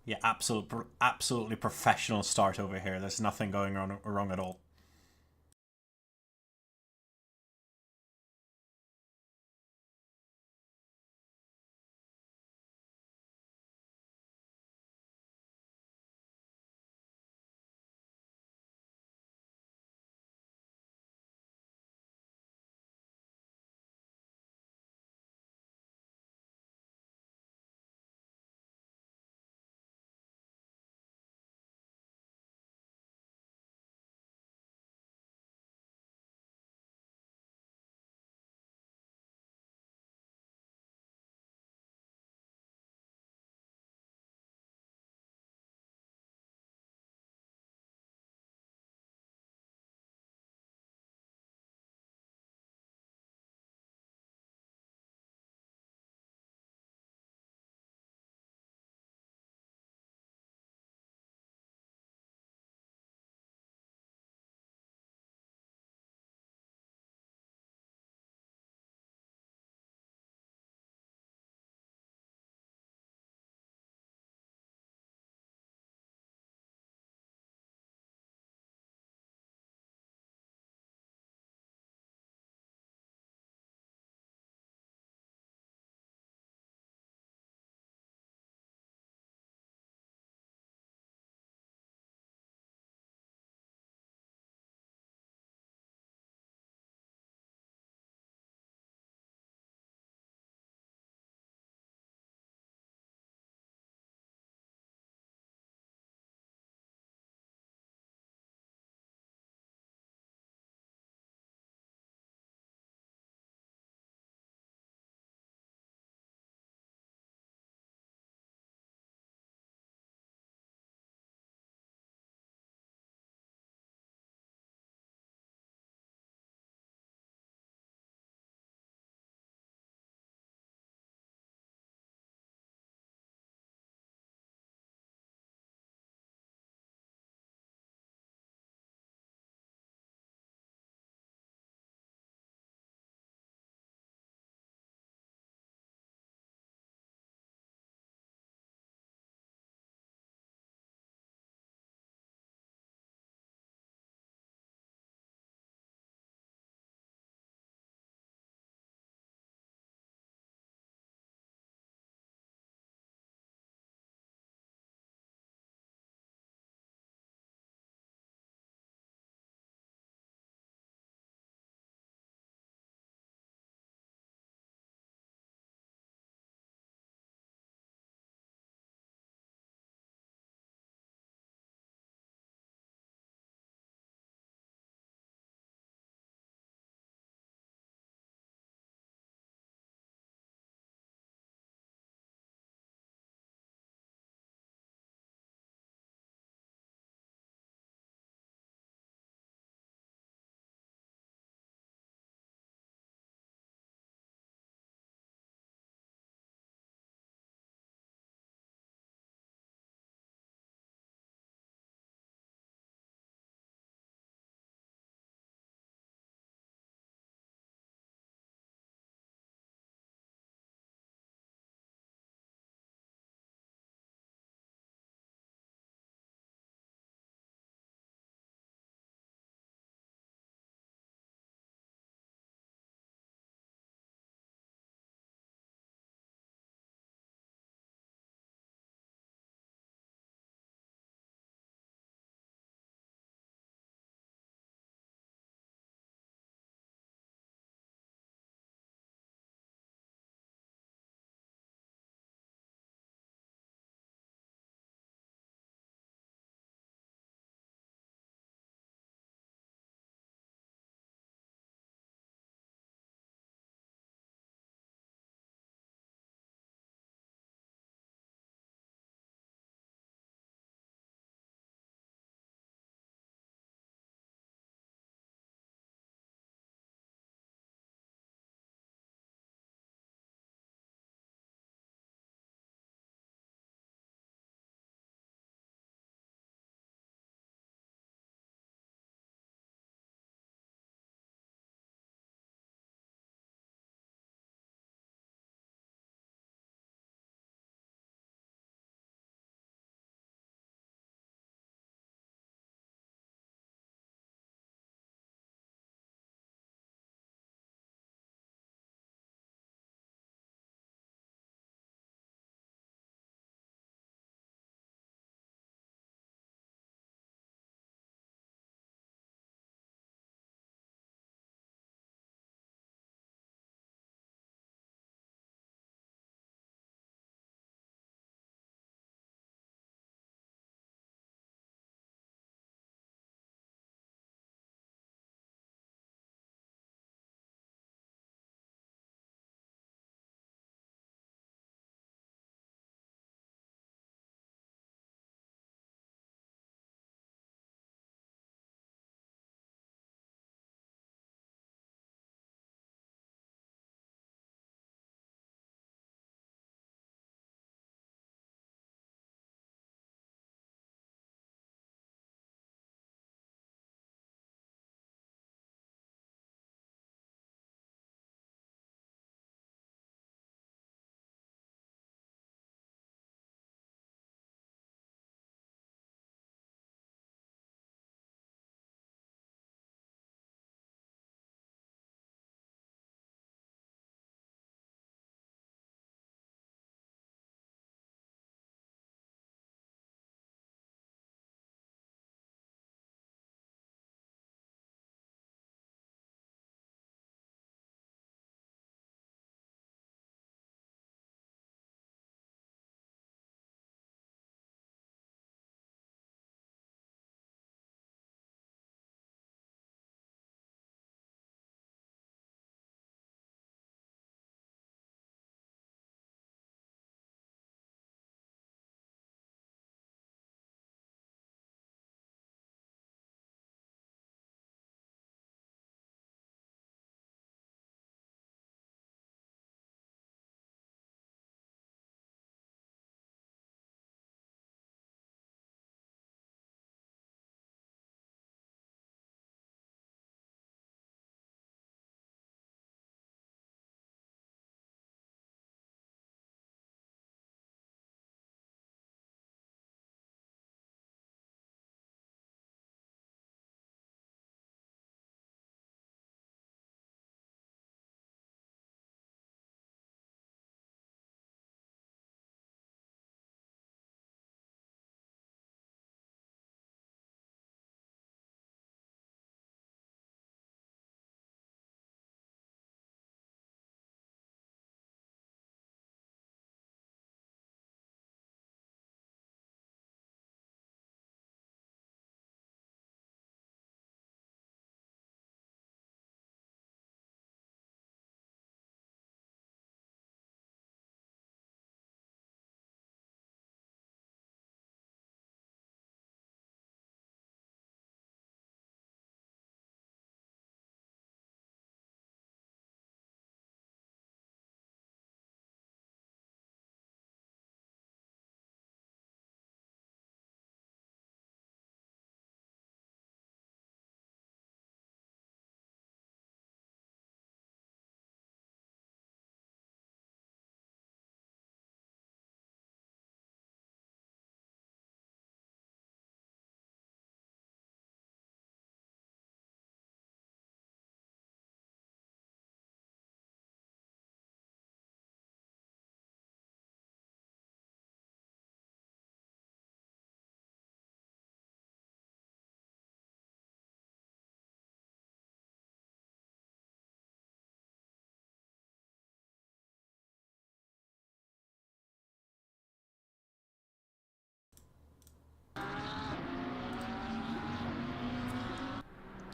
Yeah, absolutely professional start over here. There's nothing going wrong at all.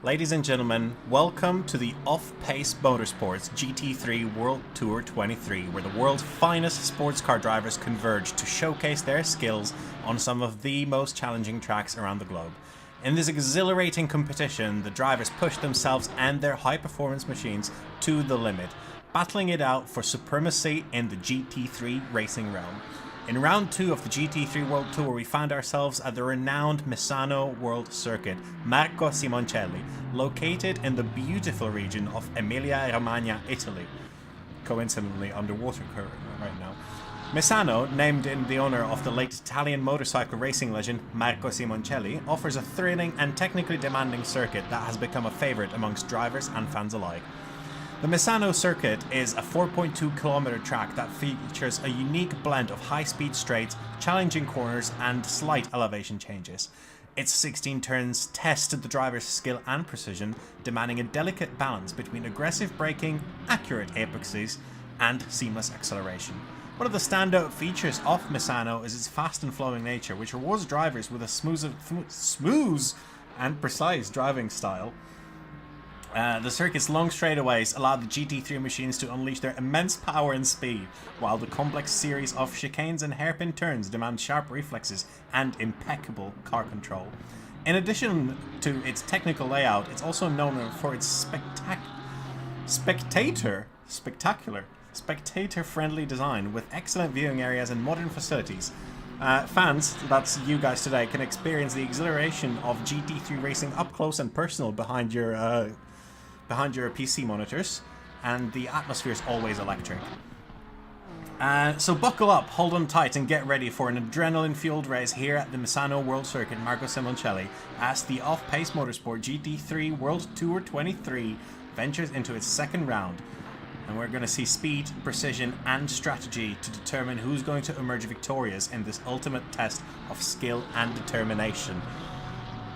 Ladies and gentlemen, welcome to the Off-Pace Motorsports GT3 World Tour 23, where the world's finest sports car drivers converge to showcase their skills on some of the most challenging tracks around the globe. In this exhilarating competition, the drivers push themselves and their high-performance machines to the limit, battling it out for supremacy in the GT3 racing realm. In round 2 of the GT3 World Tour, we found ourselves at the renowned Misano World Circuit, Marco Simoncelli, located in the beautiful region of Emilia-Romagna, Italy. Coincidentally underwater right now. Misano, named in the honour of the late Italian motorcycle racing legend Marco Simoncelli, offers a thrilling and technically demanding circuit that has become a favourite amongst drivers and fans alike. The Misano circuit is a 4.2 kilometer track that features a unique blend of high-speed straights, challenging corners, and slight elevation changes. Its 16 turns test the driver's skill and precision, demanding a delicate balance between aggressive braking, accurate apexes, and seamless acceleration. One of the standout features of Misano is its fast and flowing nature, which rewards drivers with a smooth and precise driving style. The circuit's long straightaways allow the GT3 machines to unleash their immense power and speed, while the complex series of chicanes and hairpin turns demand sharp reflexes and impeccable car control. In addition to its technical layout, it's also known for its spectator-friendly design with excellent viewing areas and modern facilities. Fans, that's you guys today, can experience the exhilaration of GT3 racing up close and personal behind your PC monitors, and the atmosphere is always electric. So buckle up, hold on tight, and get ready for an adrenaline-fueled race here at the Misano World Circuit Marco Simoncelli as the Off-Pace Motorsport GT3 World Tour 23 ventures into its second round. And we're going to see speed, precision, and strategy to determine who's going to emerge victorious in this ultimate test of skill and determination.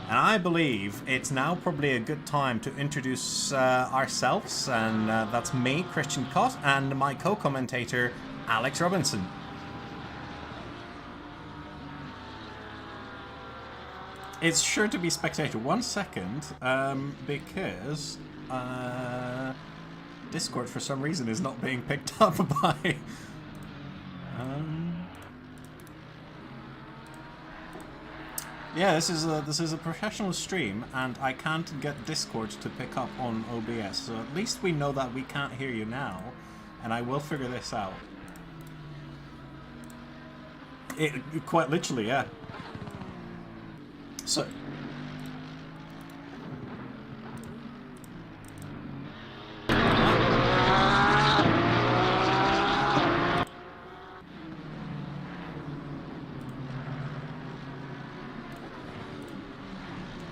And I believe it's now probably a good time to introduce ourselves, and that's me, Kristian Kott, and my co-commentator, Alex Robinson. It's sure to be spectator. 1 second, because Discord for some reason is not being picked up by... Yeah, this is a professional stream, and I can't get Discord to pick up on OBS, so at least we know that we can't hear you now, and I will figure this out. Quite literally, yeah. So...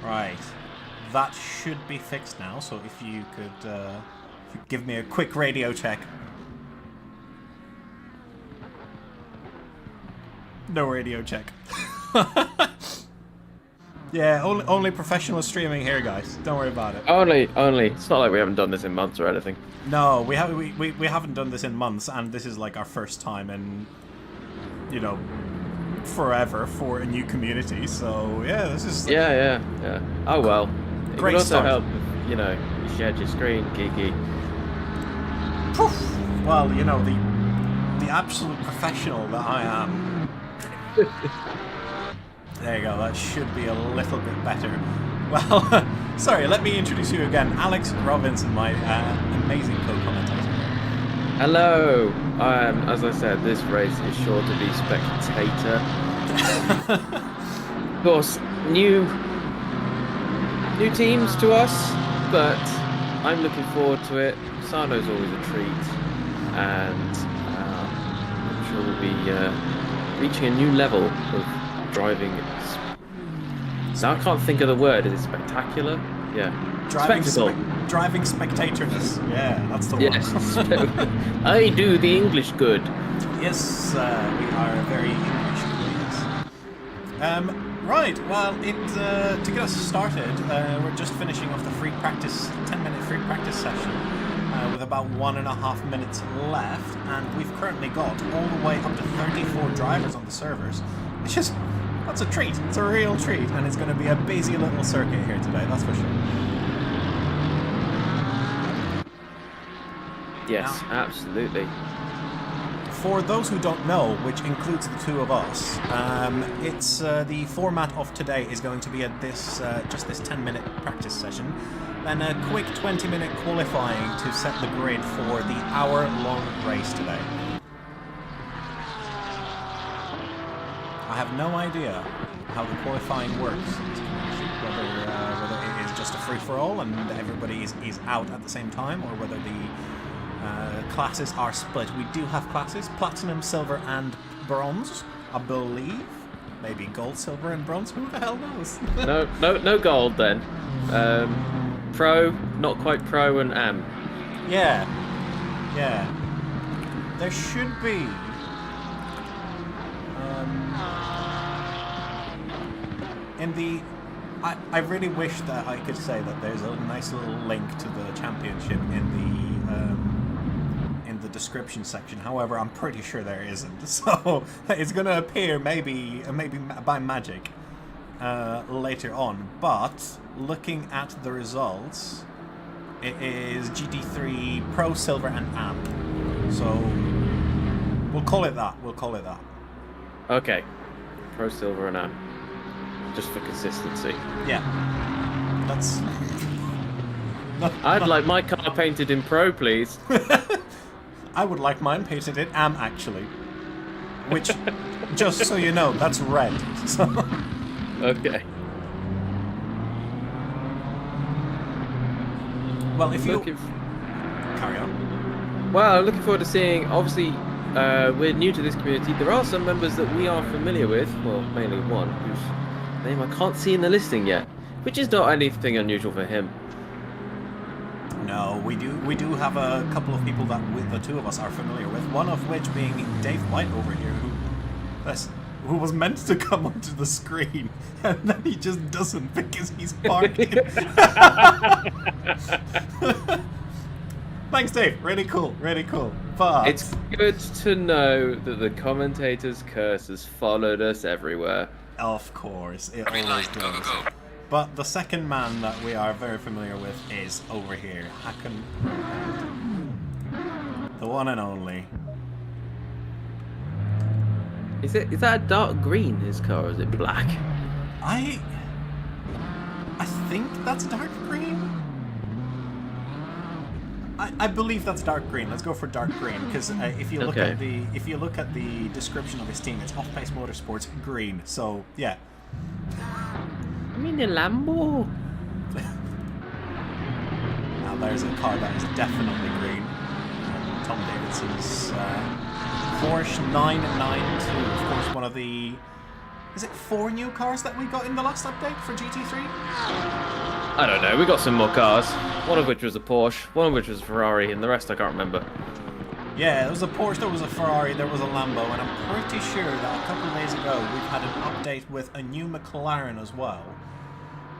Right, that should be fixed now, so if you could give me a quick radio check. No radio check. Yeah, only professional streaming here, guys. Don't worry about it. Only. It's not like we haven't done this in months or anything. No, we haven't done this in months, and this is like our first time in, you know, forever for a new community. So yeah, this is yeah. Oh well. It great could also start. help if, you know, you shared your screen, geeky. Well, you know, the absolute professional that I am. There you go. That should be a little bit better. Well, sorry. Let me introduce you again, Alex Robinson, my amazing co-commentator. Hello. As I said, this race is sure to be spectator. Of course, new teams to us, but I'm looking forward to it. Misano's always a treat, and I'm sure we'll be reaching a new level of driving. So I can't think of the word. Is it spectacular? Yeah. Driving spectatorness. Yeah, that's the yes. word. I do the English good. Yes, we are very English good. Right, well, to get us started, we're just finishing off the 10-minute free practice session with about 1.5 minutes left, and we've currently got all the way up to 34 drivers on the servers, which is, that's a treat. It's a real treat, and it's going to be a busy little circuit here today, that's for sure. Yes, absolutely. For those who don't know, which includes the two of us, it's the format of today is going to be at this just this 10-minute practice session, then a quick 20-minute qualifying to set the grid for the hour-long race today. I have no idea how the qualifying works, whether it is just a free-for-all and everybody is out at the same time, or whether the classes are split. We do have classes, platinum, silver and bronze, I believe. Maybe gold, silver and bronze, who the hell knows? No gold then. Pro, not quite pro, and am. Yeah. There should be in the I really wish that I could say that there's a nice little link to the championship in the description section. However, I'm pretty sure there isn't. So it's going to appear maybe by magic later on. But looking at the results, it is GT3 Pro, Silver, and Amp. So we'll call it that. Okay. Pro, Silver, and Amp. Just for consistency. Yeah. That's... I'd like my car painted in Pro, please. I would like mine painted in Am, actually. Which, just so you know, that's red. So... Okay. Well, if you... Carry on. Well, looking forward to seeing, obviously, we're new to this community. There are some members that we are familiar with. Well, mainly one, whose name I can't see in the listing yet. Which is not anything unusual for him. No, we do have a couple of people that the two of us are familiar with. One of which being Dave White over here, who was meant to come onto the screen, and then he just doesn't because he's parked. Thanks, Dave. Really cool. But it's good to know that the commentator's curse has followed us everywhere. Of course, it always does. Go. But the second man that we are very familiar with is over here, Hakan, the one and only. Is that a dark green, his car, or is it black? I think that's dark green. I believe that's dark green. Let's go for dark green because if you look at the description of his team, it's Off Pace Motorsports green. So yeah. I mean a Lambo. Now there's a car that is definitely green. Tom Davidson's Porsche 992. Of course, one of the... Is it 4 new cars that we got in the last update for GT3? I don't know, we got some more cars. One of which was a Porsche, one of which was a Ferrari, and the rest I can't remember. Yeah, there was a Porsche, there was a Ferrari, there was a Lambo, and I'm pretty sure that a couple of days ago we've had an update with a new McLaren as well.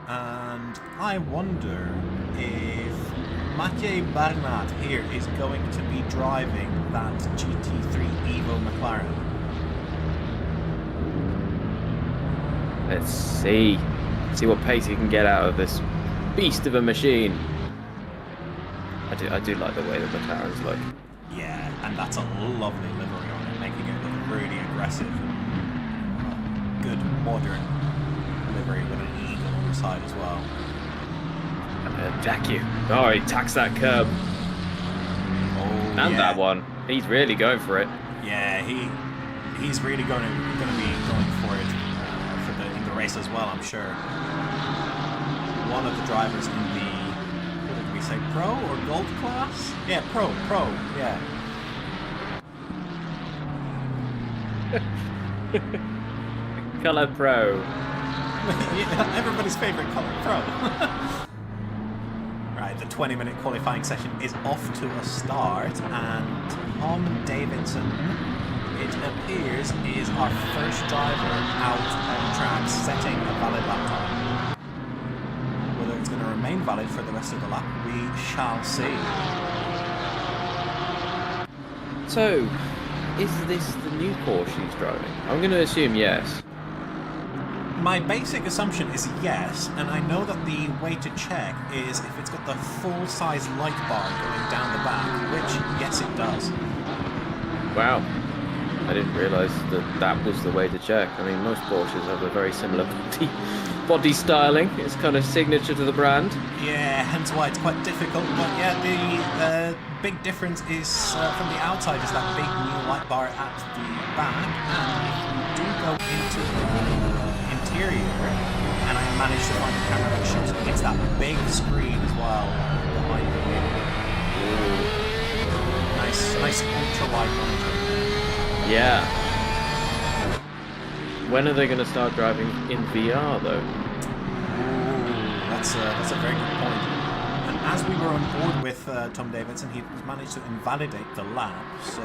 And I wonder if Mathieu Bernat here is going to be driving that GT3 Evo McLaren. Let's see what pace he can get out of this beast of a machine. I do like the way that the McLaren's look. Yeah, and that's a lovely livery on it, making it look really aggressive. Good modern livery with an eagle on the side as well. Jack you. Oh, he tacks that curb. Oh, and yeah. that one. He's really going for it. Yeah, he's really going to be going for it in the race as well, I'm sure. One of the drivers in the, what did we say, pro or gold class? Yeah, pro, yeah. Color pro. Yeah, everybody's favorite color, pro. Right, the 20-minute qualifying session is off to a start, and Tom Davidson, it appears, is our first driver out on track setting a valid lap time. Whether it's going to remain valid for the rest of the lap, we shall see. So, is this the new Porsche he's driving? I'm going to assume yes. My basic assumption is yes, and I know that the way to check is if it's got the full-size light bar going down the back, which, yes, it does. Wow. I didn't realise that was the way to check. I mean, most Porsches have a very similar body styling. It's kind of signature to the brand. Yeah, hence why it's quite difficult. But yeah, the big difference is from the outside is that big new light bar at the back. And if you do go into the interior, and I managed to find a camera that shows it, it's that big screen as well behind the wheel. Nice ultra-wide monitor. Yeah. When are they going to start driving in VR though? That's a very good point. And as we were on board with Tom Davidson, he managed to invalidate the lap, so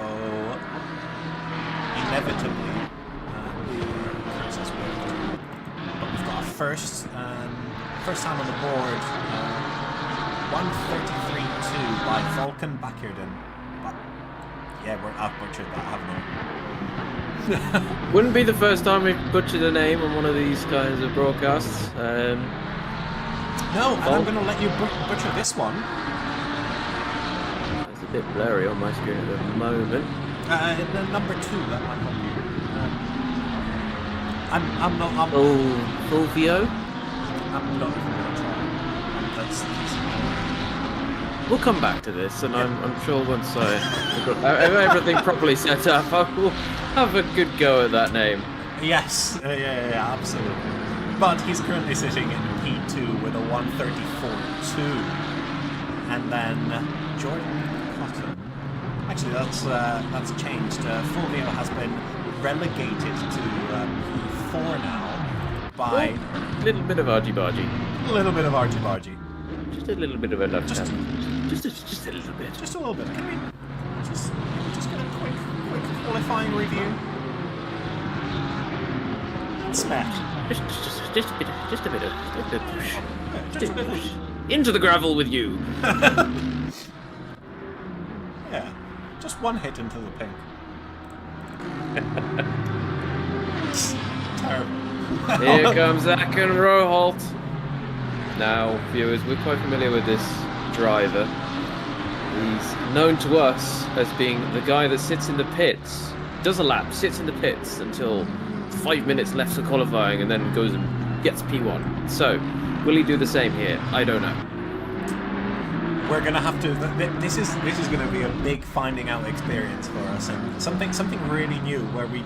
inevitably process worked. But we've got a first time on the board, 1:33.2 by Vulcan Backierden. Yeah, I've butchered that, haven't I? Wouldn't be the first time we've butchered a name on one of these kinds of broadcasts. No, and I'm going to let you butcher this one. It's a bit blurry on my screen at the moment. Number 2, that might help you. I'm not... Fulvio? I'm not even going to try. That's We'll come back to this, and I'm sure once I have everything properly set up, I will have a good go at that name. Yes, yeah, absolutely. But he's currently sitting in P2 with a 1:34.2, and then Jordan Cotton. Actually, that's changed. Fulvio has been relegated to P4 now by a little bit of argy-bargy. A little bit of argy-bargy. Just a little bit of a love Just tap. Just a little bit. Just a little bit. Can we just get a quick qualifying review? Spec. Just a bit of push. Yeah, just a bit push. Into the gravel with you. Yeah, just one hit into the pink. Terrible. Here comes Zach and Roholt. Now, viewers, we're quite familiar with this driver. He's known to us as being the guy that sits in the pits, does a lap, sits in the pits until 5 minutes left for qualifying, and then goes and gets P1. So, will he do the same here? I don't know. We're gonna have to. This is gonna be a big finding out experience for us, and something really new where we're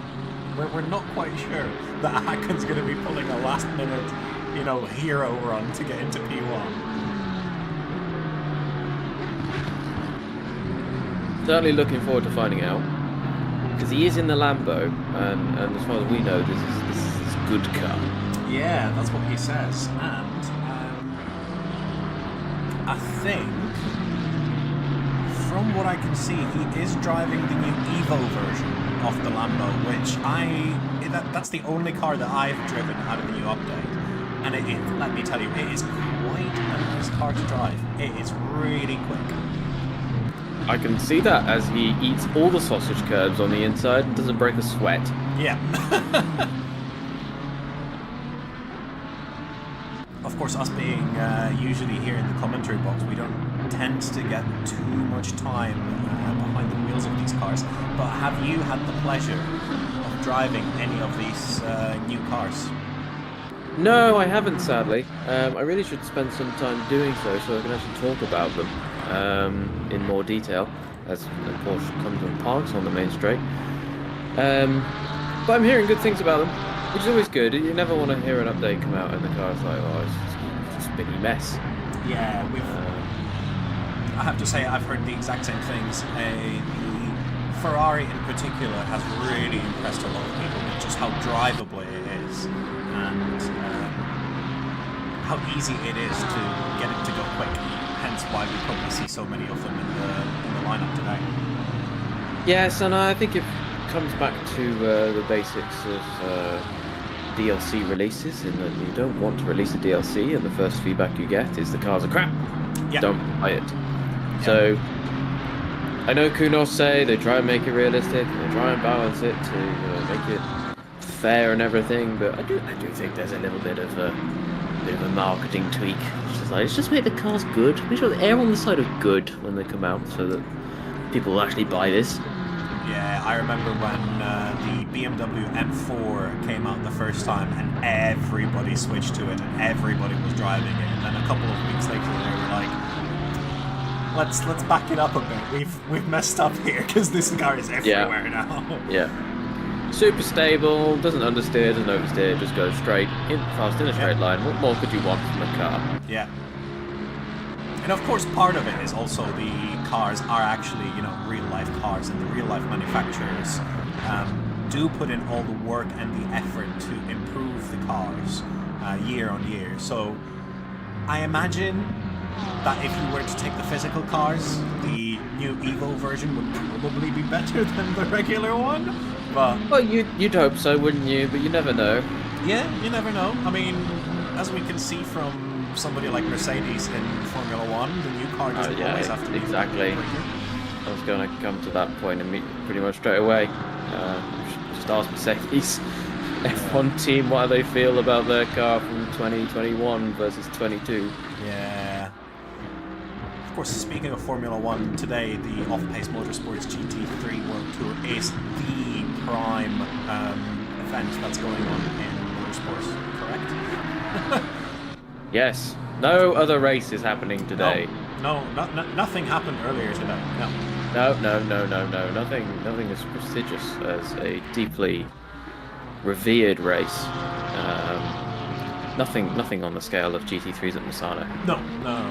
not quite sure that Hakon's gonna be pulling a last minute, hero run to get into P1. Certainly looking forward to finding out, because he is in the Lambo, and as far as we know, this is his good car. Yeah, that's what he says, and I think, from what I can see, he is driving the new Evo version of the Lambo, which that's the only car that I've driven out of the new update, and let me tell you, it is quite a nice car to drive. It is really quick. I can see that as he eats all the sausage curbs on the inside and doesn't break a sweat. Yeah. Of course, us being usually here in the commentary box, we don't tend to get too much time behind the wheels of these cars. But have you had the pleasure of driving any of these new cars? No, I haven't, sadly. I really should spend some time doing so I can actually talk about them in more detail as the Porsche comes and parks on the main straight. But I'm hearing good things about them, which is always good. You never want to hear an update come out and the car's like, it's just a spinny mess. Yeah, I have to say I've heard the exact same things. The Ferrari in particular has really impressed a lot of people with just how drivable it is and how easy it is to get it to go quick. Hence why we probably see so many of them in the lineup today. Yes, and I think it comes back to the basics of DLC releases, in that you don't want to release a DLC and the first feedback you get is the cars are crap. Yep. Don't buy it. Yep. So I know Kunos say they try and make it realistic, they try and balance it to make it fair and everything, but I do think there's a little bit of a marketing tweak. It's just like, let's just make the cars good. Make sure they err on the side of good when they come out, so that people will actually buy this. Yeah, I remember when the BMW M4 came out the first time, and everybody switched to it, and everybody was driving it. And then a couple of weeks later, they were like, "Let's back it up a bit. We've messed up here because this car is everywhere now." Yeah. Super stable, doesn't understeer, doesn't oversteer, just goes straight, fast in a straight line. What more could you want from a car? Yeah. And of course, part of it is also the cars are actually, real-life cars, and the real-life manufacturers do put in all the work and the effort to improve the cars year on year. So I imagine that if you were to take the physical cars, the new Evo version would probably be better than the regular one. But well, you'd hope so, wouldn't you? But you never know. Yeah, you never know. I mean, as we can see from somebody like Mercedes in Formula One, the new car doesn't always have to be exactly. I was going to come to that point and pretty much straight away. Just ask Mercedes F1 team what they feel about their car from 2021 versus 22. Yeah. Of course, speaking of Formula One, today the Off-Pace Motorsports GT3 World Tour is the prime event that's going on in motorsports, correct? Yes. No other race is happening today. No, nothing happened earlier today. No. No. Nothing as prestigious as a deeply revered race. Nothing on the scale of GT3s at Misano. No,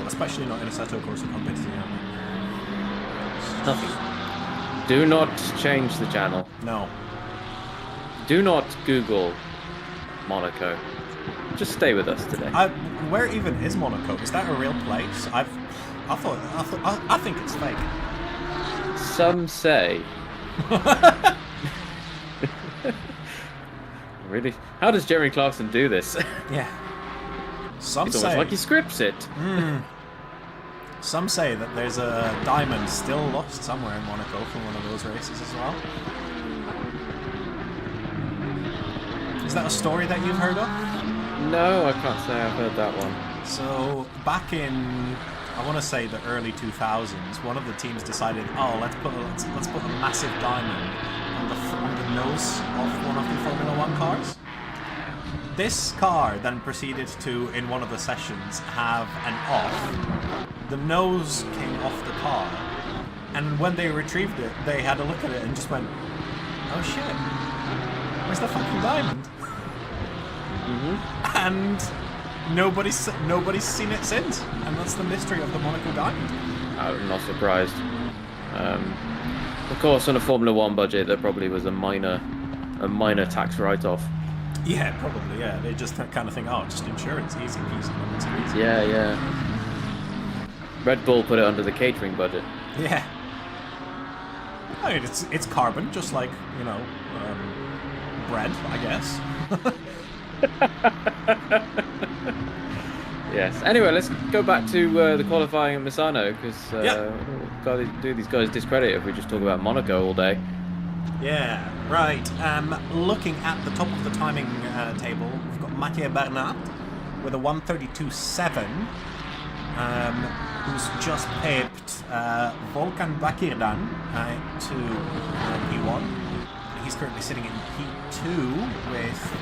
especially not in a Assetto Corsa competition. Nothing. Do not change the channel. No. Do not Google Monaco. Just stay with us today. Where even is Monaco? Is that a real place? I think it's fake. Some say. Really? How does Jeremy Clarkson do this? Yeah. Some it's say almost like he scripts it. Some say that there's a diamond still lost somewhere in Monaco from one of those races as well. Is that a story that you've heard of? No, I can't say I've heard that one. So back in, I want to say the early 2000s, one of the teams decided, let's put a massive diamond on the nose of one of the Formula One cars. This car then proceeded to, in one of the sessions, have an off. The nose came off the car, and when they retrieved it, they had a look at it and just went, "Oh shit, where's the fucking diamond?" And nobody's seen it since, and that's the mystery of the Monaco diamond. I'm not surprised. Of course, on a Formula One budget, there probably was a minor tax write-off. Yeah, probably. Yeah, they just kind of think, just insurance, easy peasy. Yeah. Red Bull put it under the catering budget. Yeah. I mean, it's carbon, just like bread, I guess. Yes. Anyway, let's go back to the qualifying at Misano, because do these guys discredit if we just talk about Monaco all day. Yeah, right. Looking at the top of the timing table, we've got Mathieu Bernat with a 1:32.7, who's just pipped Volkan Bakirdan to P1. He's currently sitting in P2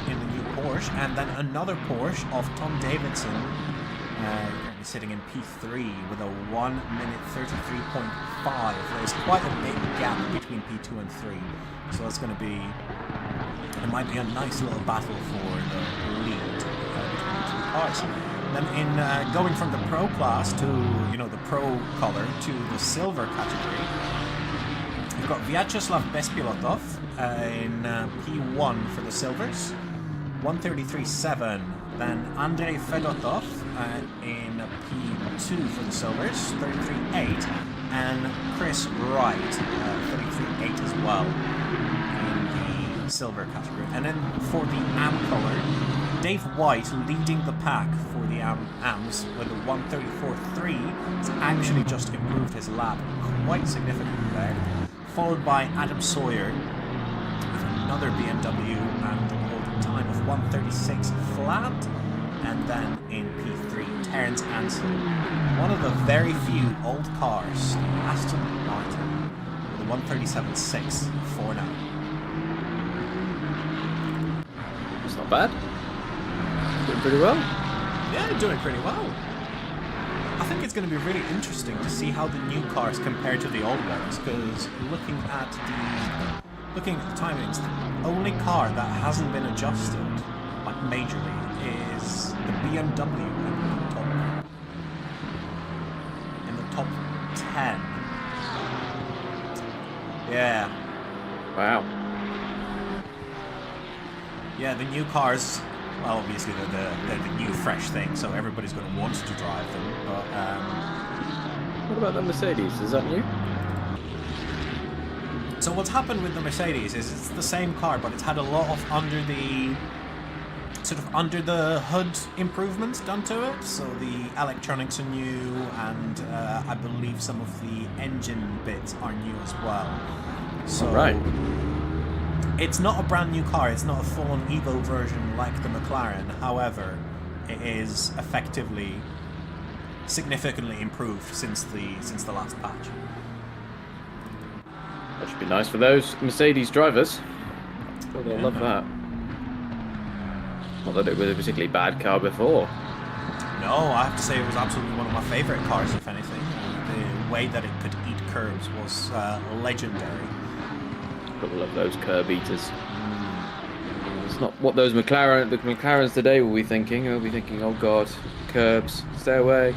in the new Porsche, and then another Porsche of Tom Davidson currently sitting in P3 with a 1:33.5. There's quite a big gap between P2 and 3, so it's going to be, it might be a nice little battle for the lead between the two cars. Then in going from the Pro class to the Pro color to the Silver category, we've got Vyacheslav Bespilotov in P1 for the Silvers, 1:33.7. Then Andrei Fedotov in P2 for the Silvers, 33.8. And Chris Wright, 33.8 as well in the Silver category. And then for the AM color, Dave White leading the pack for the AMs with a 1:34.3. He's actually just improved his lap quite significantly there. Followed by Adam Sawyer with another BMW and old time of 1:36 flat. And then in P3, Terence Ansel, one of the very few old cars, Aston Martin, with a 1:37.6 for now. It's not bad. Doing pretty well. Yeah, doing pretty well. I think it's going to be really interesting to see how the new cars compare to the old ones, because looking at the timings, the only car that hasn't been adjusted, like majorly, is the BMW in the top 10. Yeah. Wow. Yeah, the new cars. Well, obviously they're the new fresh thing, so everybody's going to want to drive them. But what about the Mercedes? Is that new? so what's happened with the Mercedes is it's the same car, but it's had a lot of under the hood improvements done to it. So the electronics are new, and I believe some of the engine bits are new as well. So right. It's not a brand new car, it's not a full-on Evo version like the McLaren, however, it is effectively significantly improved since the last patch. That should be nice for those Mercedes drivers. Oh, they'll love that. Not that it was a particularly bad car before. No, I have to say it was absolutely one of my favourite cars, if anything. The way that it could eat curbs was legendary. People love those curb eaters. It's not what the McLarens today will be thinking. They'll be thinking, oh god, curbs, stay away.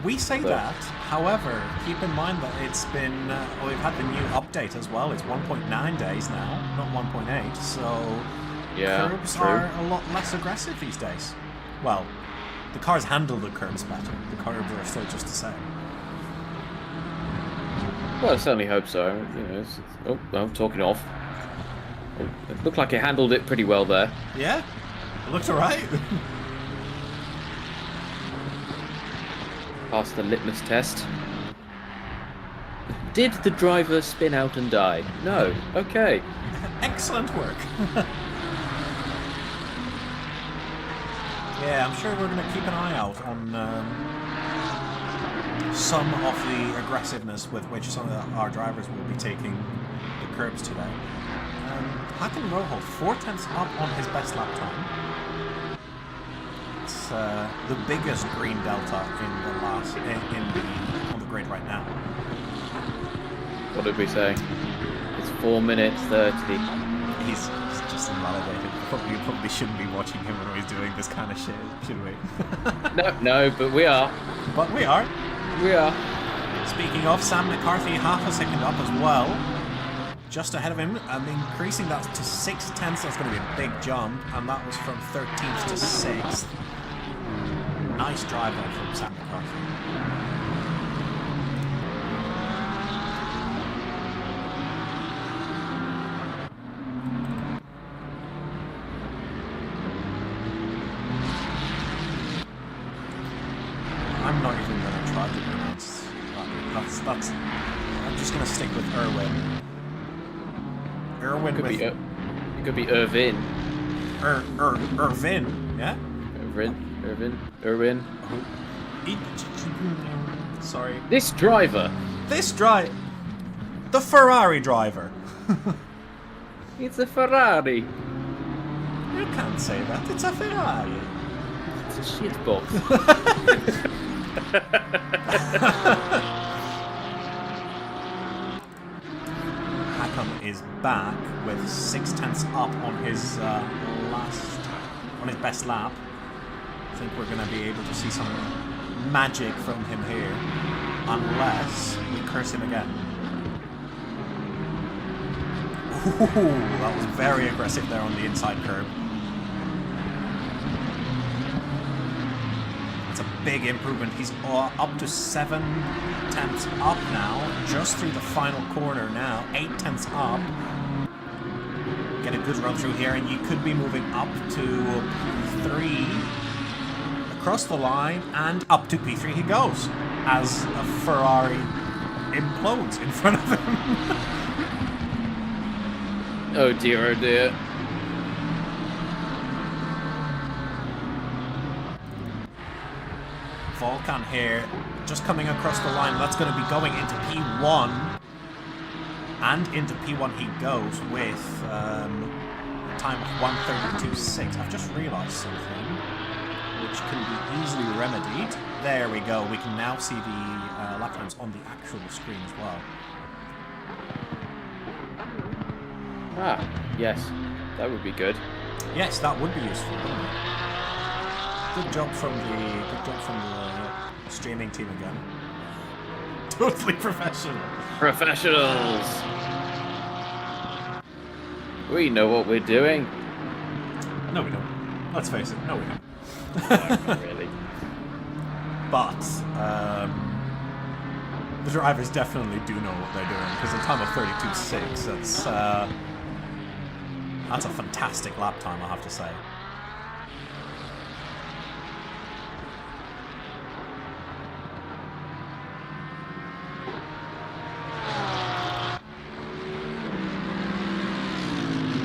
We say that, however, keep in mind that it's been, we've had the new update as well. It's 1.9 days now, not 1.8, so yeah, curbs true. are a lot less aggressive these days. Well, the cars handle the curbs better. The curbs are still just the same. Well, I certainly hope so. You know, oh, I'm talking off. Oh, it looked like it handled it pretty well there. Yeah, it looks alright. Passed the litmus test. Did the driver spin out and die? No. Okay. Excellent work. Yeah, I'm sure we're going to keep an eye out on some of the aggressiveness with which some of our drivers will be taking the curbs today. Hakan Rojo, 4/10 up on his best lap time. It's the biggest green delta on the grid right now. What did we say? It's 4 minutes 30. He's just invalidated. We probably shouldn't be watching him when he's doing this kind of shit, should we? No, but we are. But we are. We are. Speaking of, Sam McCarthy half a second up as well. Just ahead of him. I'm increasing that to 6/10. That's going to be a big jump. And that was from 13th to 6th. Nice drive there from Sam McCarthy. I'm not even going to try to pronounce that's I'm just going to stick with Erwin. Erwin It with... could be Irvin. Irvin, yeah? Irvin. Sorry. This driver. The Ferrari driver. It's a Ferrari. You can't say that. It's a Ferrari. It's a shitbox. Hakan is back with 6/10 up on his best lap. I think we're going to be able to see some magic from him here, unless we curse him again. Ooh, that was very aggressive there on the inside curb. That's a big improvement. He's up to 7/10 up now, just through the final corner now. 8/10 up. Get a good run through here, and you could be moving up to P3. Across the line, and up to P3 he goes, as a Ferrari implodes in front of him. Oh dear, oh dear. Volkan here, just coming across the line. That's going to be going into P1. And into P1 he goes with a time of 1:32.6. I've just realised something, which can be easily remedied. There we go. We can now see the lap times on the actual screen as well. Ah, yes. That would be good. Yes, that would be useful, wouldn't it? Good job from the streaming team again. Totally professional. Professionals! We know what we're doing. No, we don't. Let's face it, no, we don't. Not really. But the drivers definitely do know what they're doing, because a time of 32.6, that's a fantastic lap time, I have to say.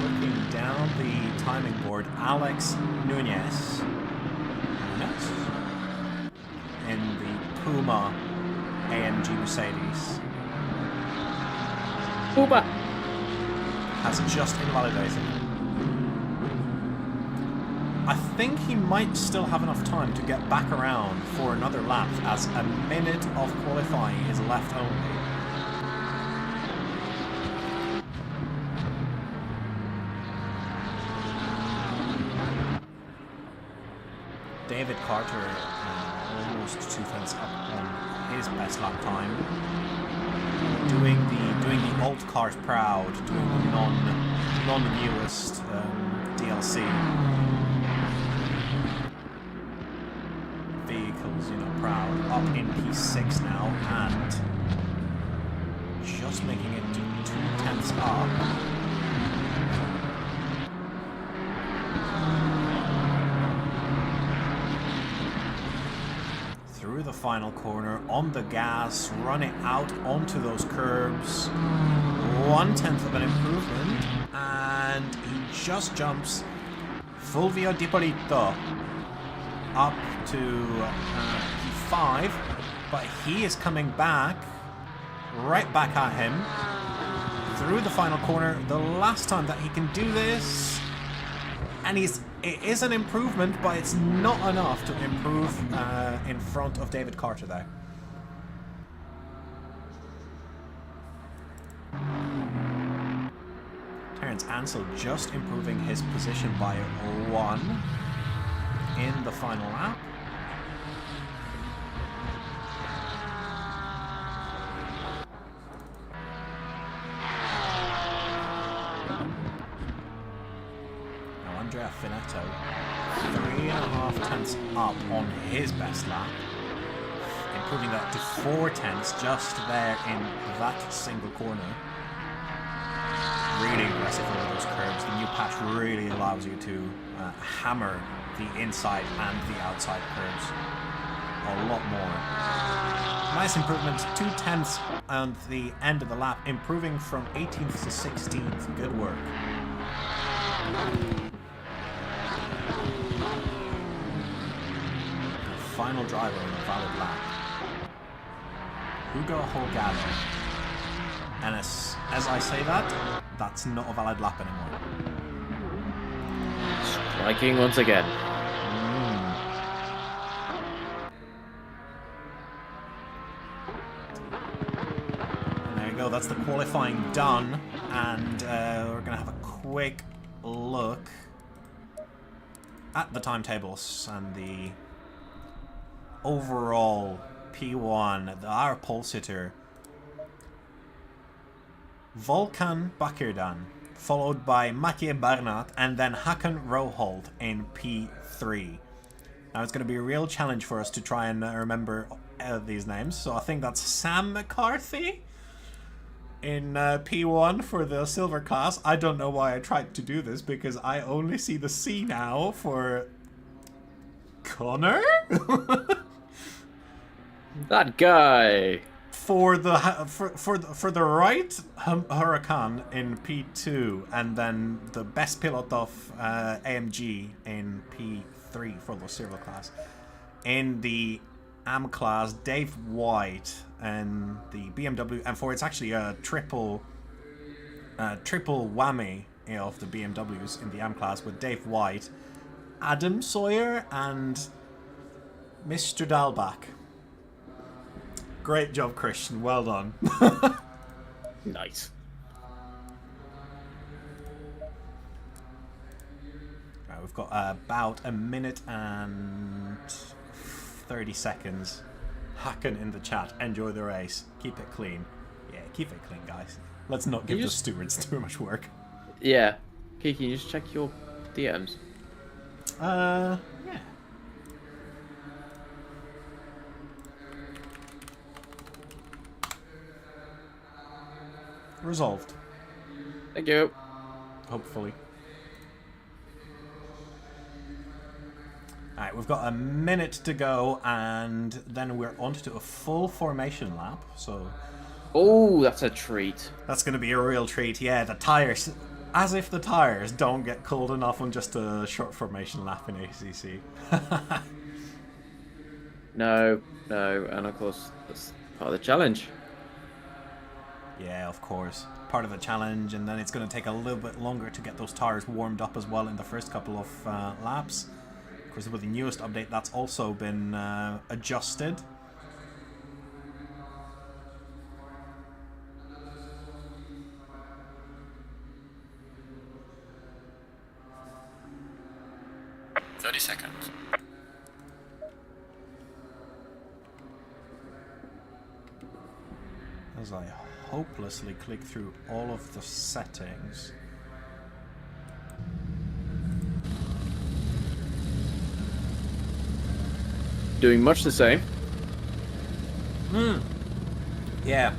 Looking down the timing board, Alex Nunez in the Puma AMG Mercedes Uber! has just invalidated. I think he might still have enough time to get back around for another lap, as a minute of qualifying is left only. David Carter almost 2 tenths up on his best lap time. Doing the old cars proud, doing the non-newest DLC vehicles, proud. Up in P6 now, and just making it to 2 tenths up. Through the final corner, on the gas, run it out onto those curbs. 1/10 of an improvement, and he just jumps Fulvio Di Polito up to P5, but he is coming back, right back at him, through the final corner, the last time that he can do this, and it is an improvement, but it's not enough to improve in front of David Carter there. Terence Ansel just improving his position by 1 in the final lap. Andrea Finetto, 3.5 tenths up on his best lap, improving that to 4 tenths just there in that single corner. Really aggressive over those curbs. The new patch really allows you to hammer the inside and the outside curbs a lot more. Nice improvement, 2 tenths on the end of the lap, improving from 18th to 16th. Good work. Final driver on a valid lap. Hugo Holgado. And as I say that, that's not a valid lap anymore. Striking once again. And there you go, that's the qualifying done. And we're going to have a quick look at the timetables and the overall P1, our pole sitter, Volkan Bakirdan, followed by Mathieu Barnat, and then Hakan Roholt in P3. Now it's going to be a real challenge for us to try and remember these names, so I think that's Sam McCarthy in P1 for the silver class. I don't know why I tried to do this, because I only see the C now for Connor? That guy. For the right Huracan in P2, and then the best pilot of AMG in P3 for the silver class. In the AM class, Dave White, and the BMW M4. It's actually a triple whammy of the BMWs in the AM class with Dave White, Adam Sawyer, and Mr. Dalbach. Great job, Kristian. Well done. Nice. Right, we've got about a minute and 30 seconds. Hacken in the chat. Enjoy the race. Keep it clean. Yeah, keep it clean, guys. Let's not give the stewards too much work. Yeah. Kiki, you just check your DMs. Yeah. Resolved. Thank you. Hopefully. Alright, we've got a minute to go, and then we're on to a full formation lap, so... Oh, that's a treat. That's going to be a real treat, yeah. The tyres... As if the tyres don't get cold enough on just a short formation lap in ACC. No, and of course, that's part of the challenge. Yeah, of course. Part of the challenge, and then it's going to take a little bit longer to get those tyres warmed up as well in the first couple of laps. Of course, with the newest update, that's also been adjusted. As I hopelessly click through all of the settings. Doing much the same. Yeah.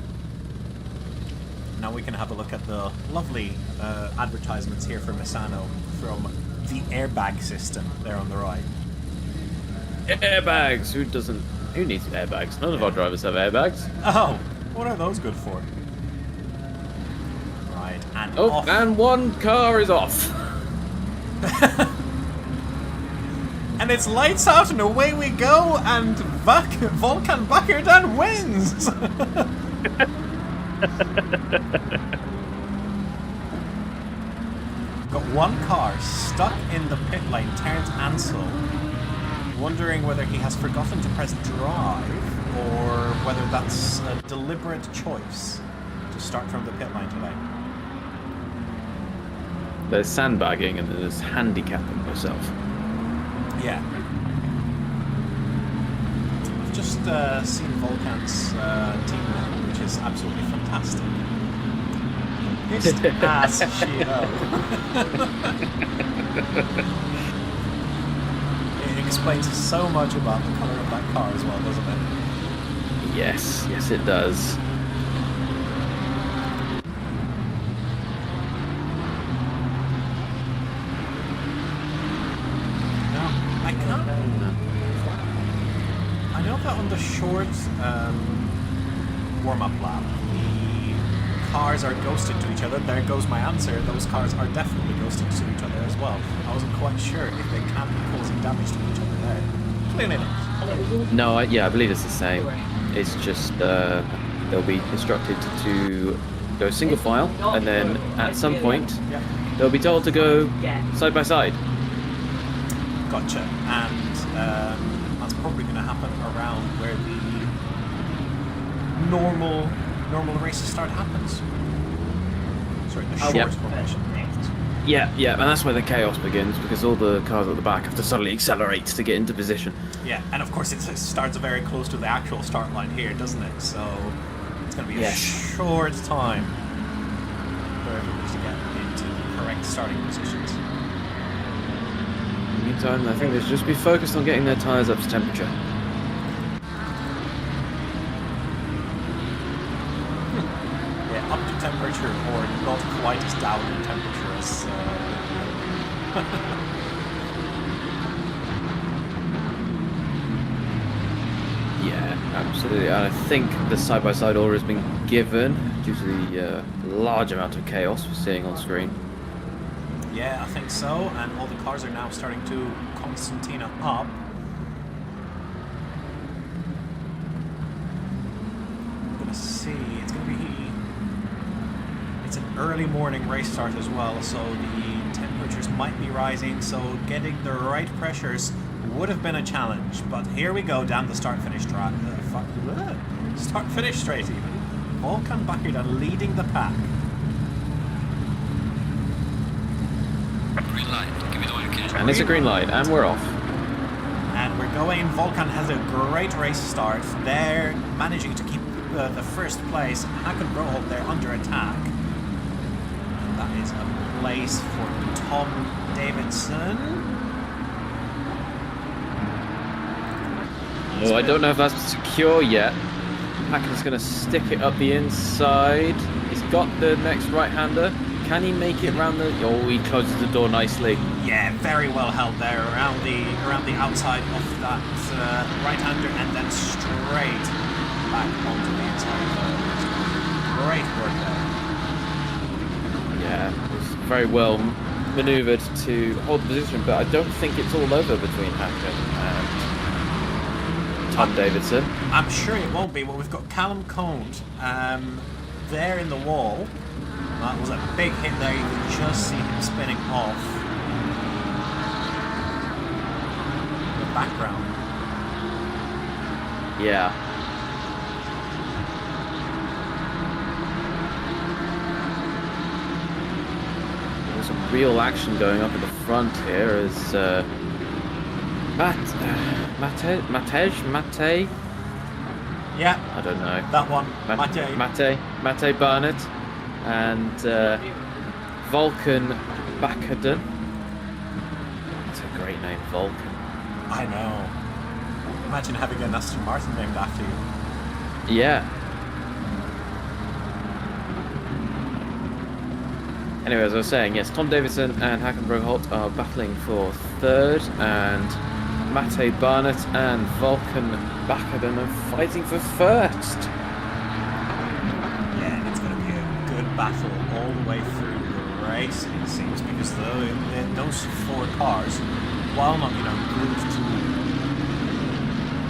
Now we can have a look at the lovely advertisements here for Misano from the airbag system there on the right. Airbags! Who needs airbags? None of our drivers have airbags. Oh! What are those good for? Right, and off. And one car is off. And it's lights out and away we go, and Volkan Bakırdan wins! Got one car stuck in the pit lane, Terence Ansel, wondering whether he has forgotten to press drive, or whether that's a deliberate choice to start from the pit lane today. There's sandbagging and there's handicapping yourself. Yeah. I've just seen Volkan's team now, which is absolutely fantastic. His ass Shio. It explains so much about the colour of that car as well, doesn't it? Yes, it does. Now, I know that on the short warm-up lap, the cars are ghosted to each other. There goes my answer. Those cars are definitely ghosted to each other as well. I wasn't quite sure if they can be causing damage to each other there. Clearly not. No, I believe it's the same. It's just they'll be instructed to go single file, and then at some point they'll be told to go side by side. Gotcha. And that's probably going to happen around where the normal races start happens. Sorry, the short formation. Yeah, and that's where the chaos begins, because all the cars at the back have to suddenly accelerate to get into position. Yeah, and of course it starts very close to the actual start line here, doesn't it? So it's going to be a short time for everybody to get into the correct starting positions. In the meantime, I think they should just be focused on getting their tyres up to temperature. Yeah, up to temperature, or not quite as down in temperature as... Yeah, absolutely. I think the side-by-side order has been given due to the large amount of chaos we're seeing on screen. Yeah, I think so, and all the cars are now starting to concertina up. early morning race start as well, so the temperatures might be rising, so getting the right pressures would have been a challenge. But here we go down the start-finish start-finish straight even. Volkan Bakır'dan leading the pack. Green light. Give me the one you can. And it's a green light, and we're off. And we're going. Volkan has a great race start. They're managing to keep the first place. Hakan Broholt, they're under attack. And that is a place for Tom Davidson. Oh, I don't know if that's secure yet. Hakan's going to stick it up the inside. He's got the next right-hander. Can he make it round the... Oh, he closes the door nicely. Yeah, very well held there around the outside of that right-hander, and then straight back onto the inside. Great work there. Yeah, it was very well manoeuvred to hold the position, but I don't think it's all over between Hakan and Tom Davidson. I'm sure it won't be. Well, we've got Callum Kott there in the wall. That was a big hit there. You can just see him spinning off the background. Yeah. There's some real action going up at the front here as Mate? Yeah. I don't know. That one. Mate Barnett and Volkan Bakır'dan. That's a great name, Volkan. I know. Imagine having an Aston Martin named after you. Yeah. Anyway, as I was saying, yes, Tom Davidson and Hakan Broholt are battling for third, and Mate Barnett and Volkan Bakır'dan are fighting for first. Yeah, and it's going to be a good battle all the way through the race, it seems, because those four cars, while not, glued to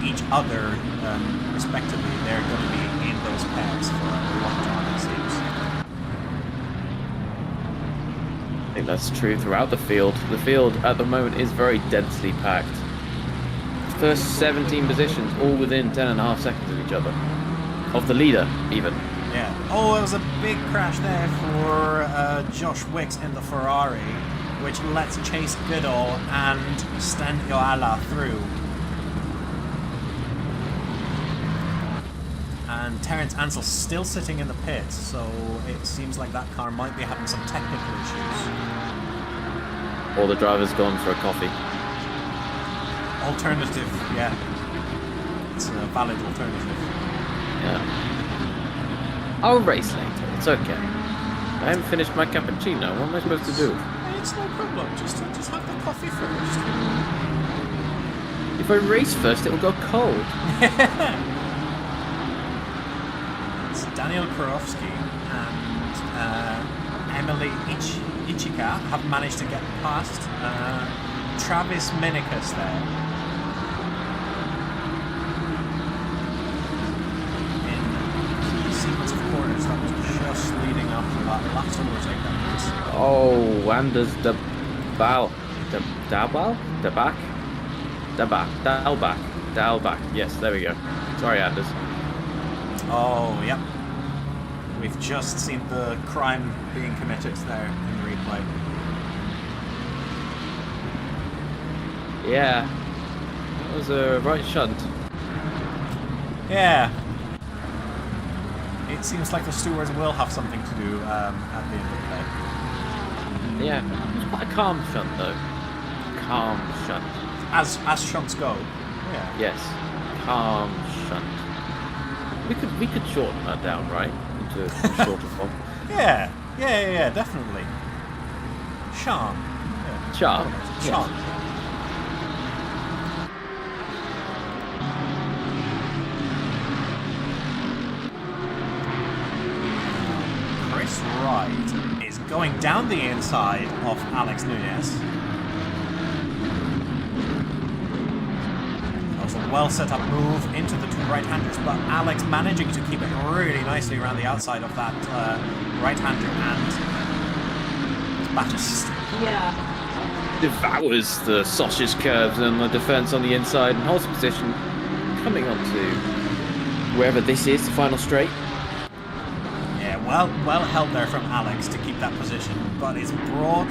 each other respectively, they're going to be in those pairs for a long time, it seems. I think that's true throughout the field. The field at the moment is very densely packed. First 17 positions, all within 10.5 seconds of each other. Of the leader, even. Yeah. Oh, it was a big crash there for Josh Wicks in the Ferrari, which lets Chase Goodall and Stan Joala through. And Terence Ansell still sitting in the pits, so it seems like that car might be having some technical issues. Or the driver's gone for a coffee. Alternative, yeah. It's a valid alternative. Yeah. I'll race later, it's okay. I haven't finished my cappuccino, what am I supposed to do? It's no problem, just have the coffee first. If I race first, it will go cold. It's Daniel Kurowski and Emily Ichika have managed to get past Travis Minikus there. In the sequence of corners that was just leading up to that last overtake that was. Oh, Anders Dalbach. Yes, there we go. Sorry, Anders. Oh, yep. We've just seen the crime being committed there in the replay. Yeah, that was a right shunt. Yeah. It seems like the stewards will have something to do at the end of the day. Yeah, it was quite a calm shunt though. Calm shunt. As shunts go. Yeah. Yes, calm shunt. We could shorten that down, right? Into a shorter form. Yeah, definitely. Charm. Yeah. Charm. Charm. Yes. Chris Wright is going down the inside of Alex Nunez. That was a well set up move into the two right-handers, but Alex managing to keep it really nicely around the outside of that right-hander and batter system. Devours the sausage curves and the defense on the inside and holds position, coming on to wherever this is, the final straight. Yeah, well held there from Alex to keep that position, but it's brought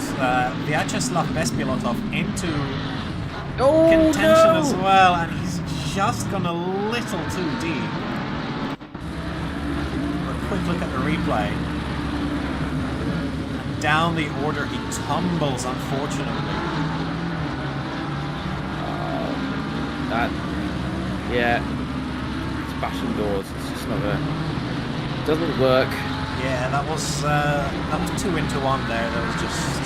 Vyacheslav Bespilotov into contention as well, and he's just gone a little too deep. A quick look at the replay. And down the order he tumbles, unfortunately. It's bashing doors. It's just not gonna. Doesn't work. Yeah, that was 2 into 1 there. There was just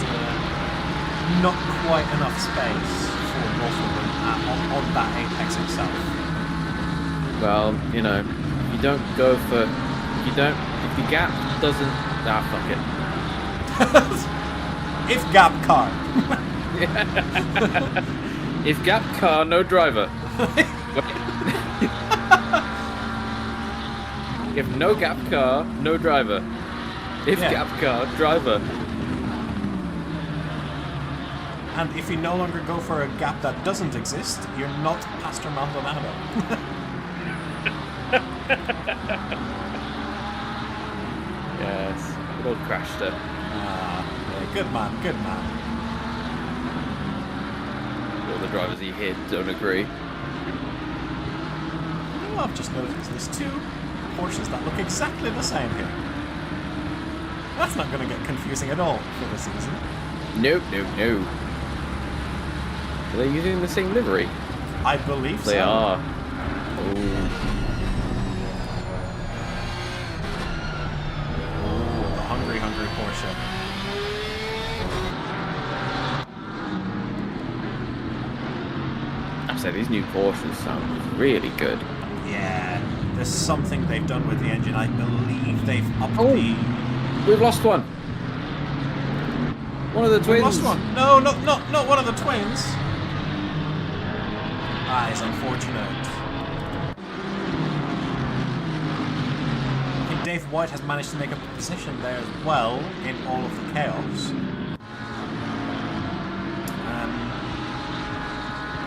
not quite enough space for both of them on that apex itself. Well, you know, you don't go for. If the gap doesn't. Fuck it. If gap car. If gap car, no driver. If no gap car, no driver. If gap car, driver. And if you no longer go for a gap that doesn't exist, you're not Pastor Maldonado. Yes, good old Crashter. Yeah, good man. All the drivers he hit don't agree. Well, I've just noticed there's 2 Porsches that look exactly the same here. That's not going to get confusing at all for the season. Nope. Are they using the same livery? I believe they are. Oh. The hungry Porsche. I say these new Porsches sound really good. Yeah, there's something they've done with the engine. I believe they've upped the... We've lost one. One of the twins. We've lost one. No, not one of the twins. It's unfortunate. I think Dave White has managed to make a position there as well in all of the chaos.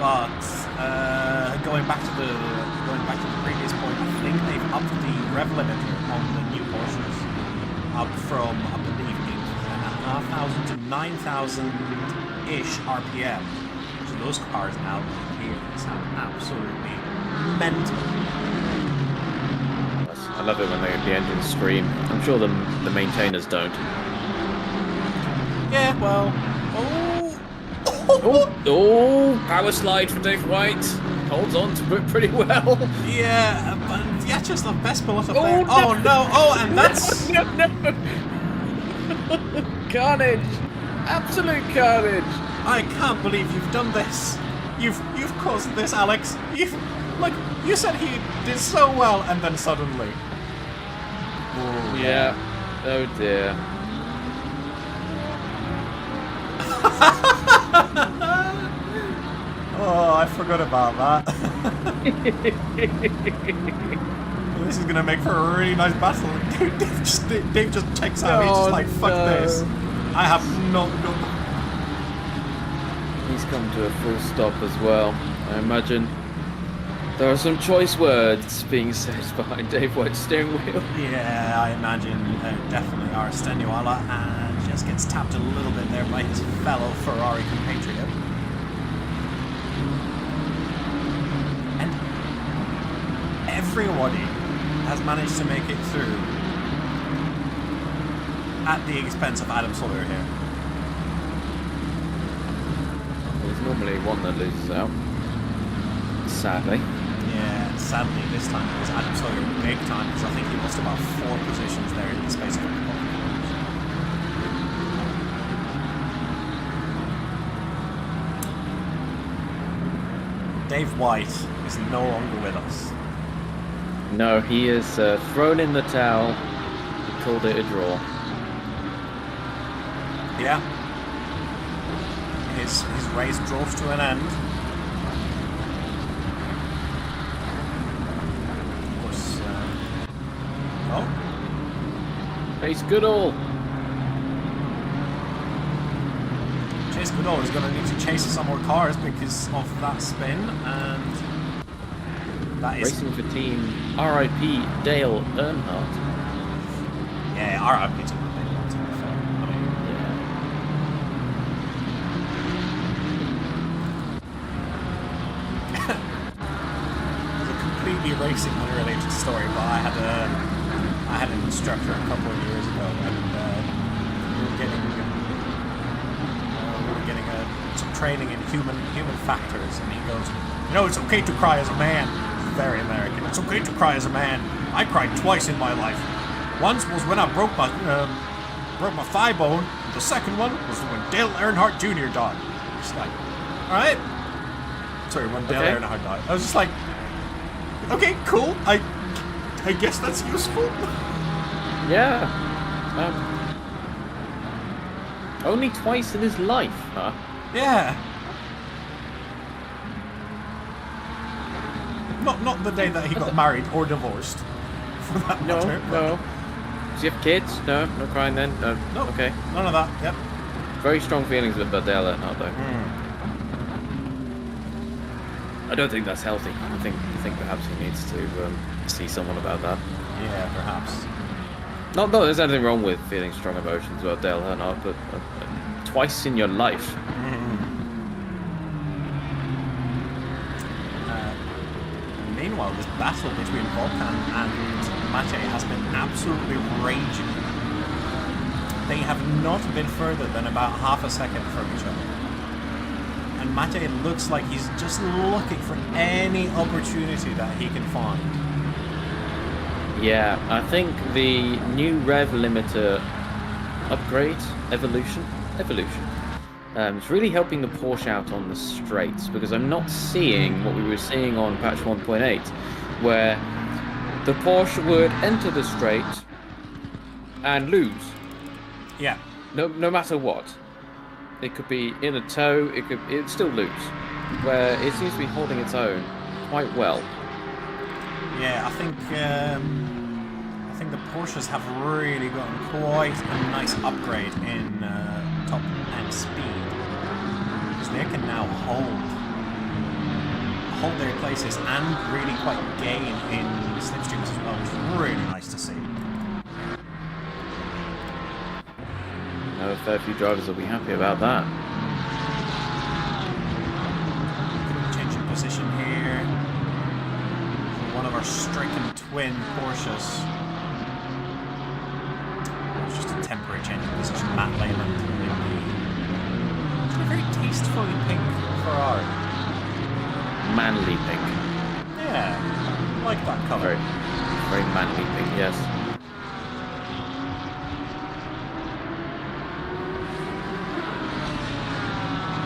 But going back to the previous point, I think they've upped the rev limiter on the new Porsches up from, I believe, 8,500 to 9,000-ish RPM. So those cars now here sound absolutely mental. I love it when the engines scream. I'm sure the maintainers don't. Yeah, well, Oh, power slide for Dave White. Holds on to it pretty well. Yeah, but Vyacheslav Bespilotov there. Oh no! Oh, and that's no. Carnage! Absolute carnage! I can't believe you've done this. You've caused this, Alex. You said he did so well, and then suddenly. Oh, yeah. Oh dear. Oh, I forgot about that. This is gonna make for a really nice battle. Dave just checks out. He's just like, fuck this. I have no. He's come to a full stop as well. I imagine there are some choice words being said behind Dave White's steering wheel. Yeah, I imagine definitely Arstenuala just gets tapped a little bit there by his fellow Ferrari compatriot. And everybody has managed to make it through at the expense of Adam Sawyer here. There's normally one that loses out. Sadly. Yeah, sadly this time it was Adam Sawyer big time, because I think he lost about 4 positions there in the space of a couple of hours. Dave White is no longer with us. No, he is thrown in the towel. He called it a draw. Yeah. His race draws to an end. Of course. Chase Goodall. Chase Goodall is going to need to chase some more cars because of that spin, and that is Racing for team RIP Dale Earnhardt. yeah, RIP to the big one, to be fair. I mean, it's a completely racing unrelated story, but I had an instructor a couple of years ago, and we were getting some training in human factors, and he goes, you know, it's okay to cry as a man. Very American. It's okay to cry as a man. I cried twice in my life. Once was when I broke my thigh bone. And the second one was when Dale Earnhardt Jr. died. Just like, all right. Sorry, when Dale Earnhardt died. I was just like, okay, cool. I guess that's useful. Yeah. Only twice in his life, huh? Yeah. Not the day that he got married or divorced. For that matter. No. Does he have kids? No crying then? No. Nope. Okay. None of that. Yep. Very strong feelings about Dale Earnhardt, though. I don't think that's healthy. I think perhaps he needs to see someone about that. Yeah, perhaps. Not that there's anything wrong with feeling strong emotions about Dale Earnhardt, but twice in your life. Meanwhile, this battle between Volkan and Mate has been absolutely raging. They have not been further than about half a second from each other. And Mate looks like he's just looking for any opportunity that he can find. Yeah, I think the new rev limiter upgrade, evolution, it's really helping the Porsche out on the straights, because I'm not seeing what we were seeing on patch 1.8, where the Porsche would enter the straight and lose. Yeah. No matter what. It could be in a tow, it'd still lose. Where it seems to be holding its own quite well. Yeah, I think the Porsches have really gotten quite a nice upgrade in top end speed, because they can now hold their places and really quite gain in slipstreams as well, which is really nice to see. A fair few drivers will be happy about that. Changing position here. One of our stricken twin Porsches. It's just a temporary change of position. Matt Leyland in a very tastefully pink Ferrari. Manly pink. Yeah, I like that colour. Very manly pink, yes.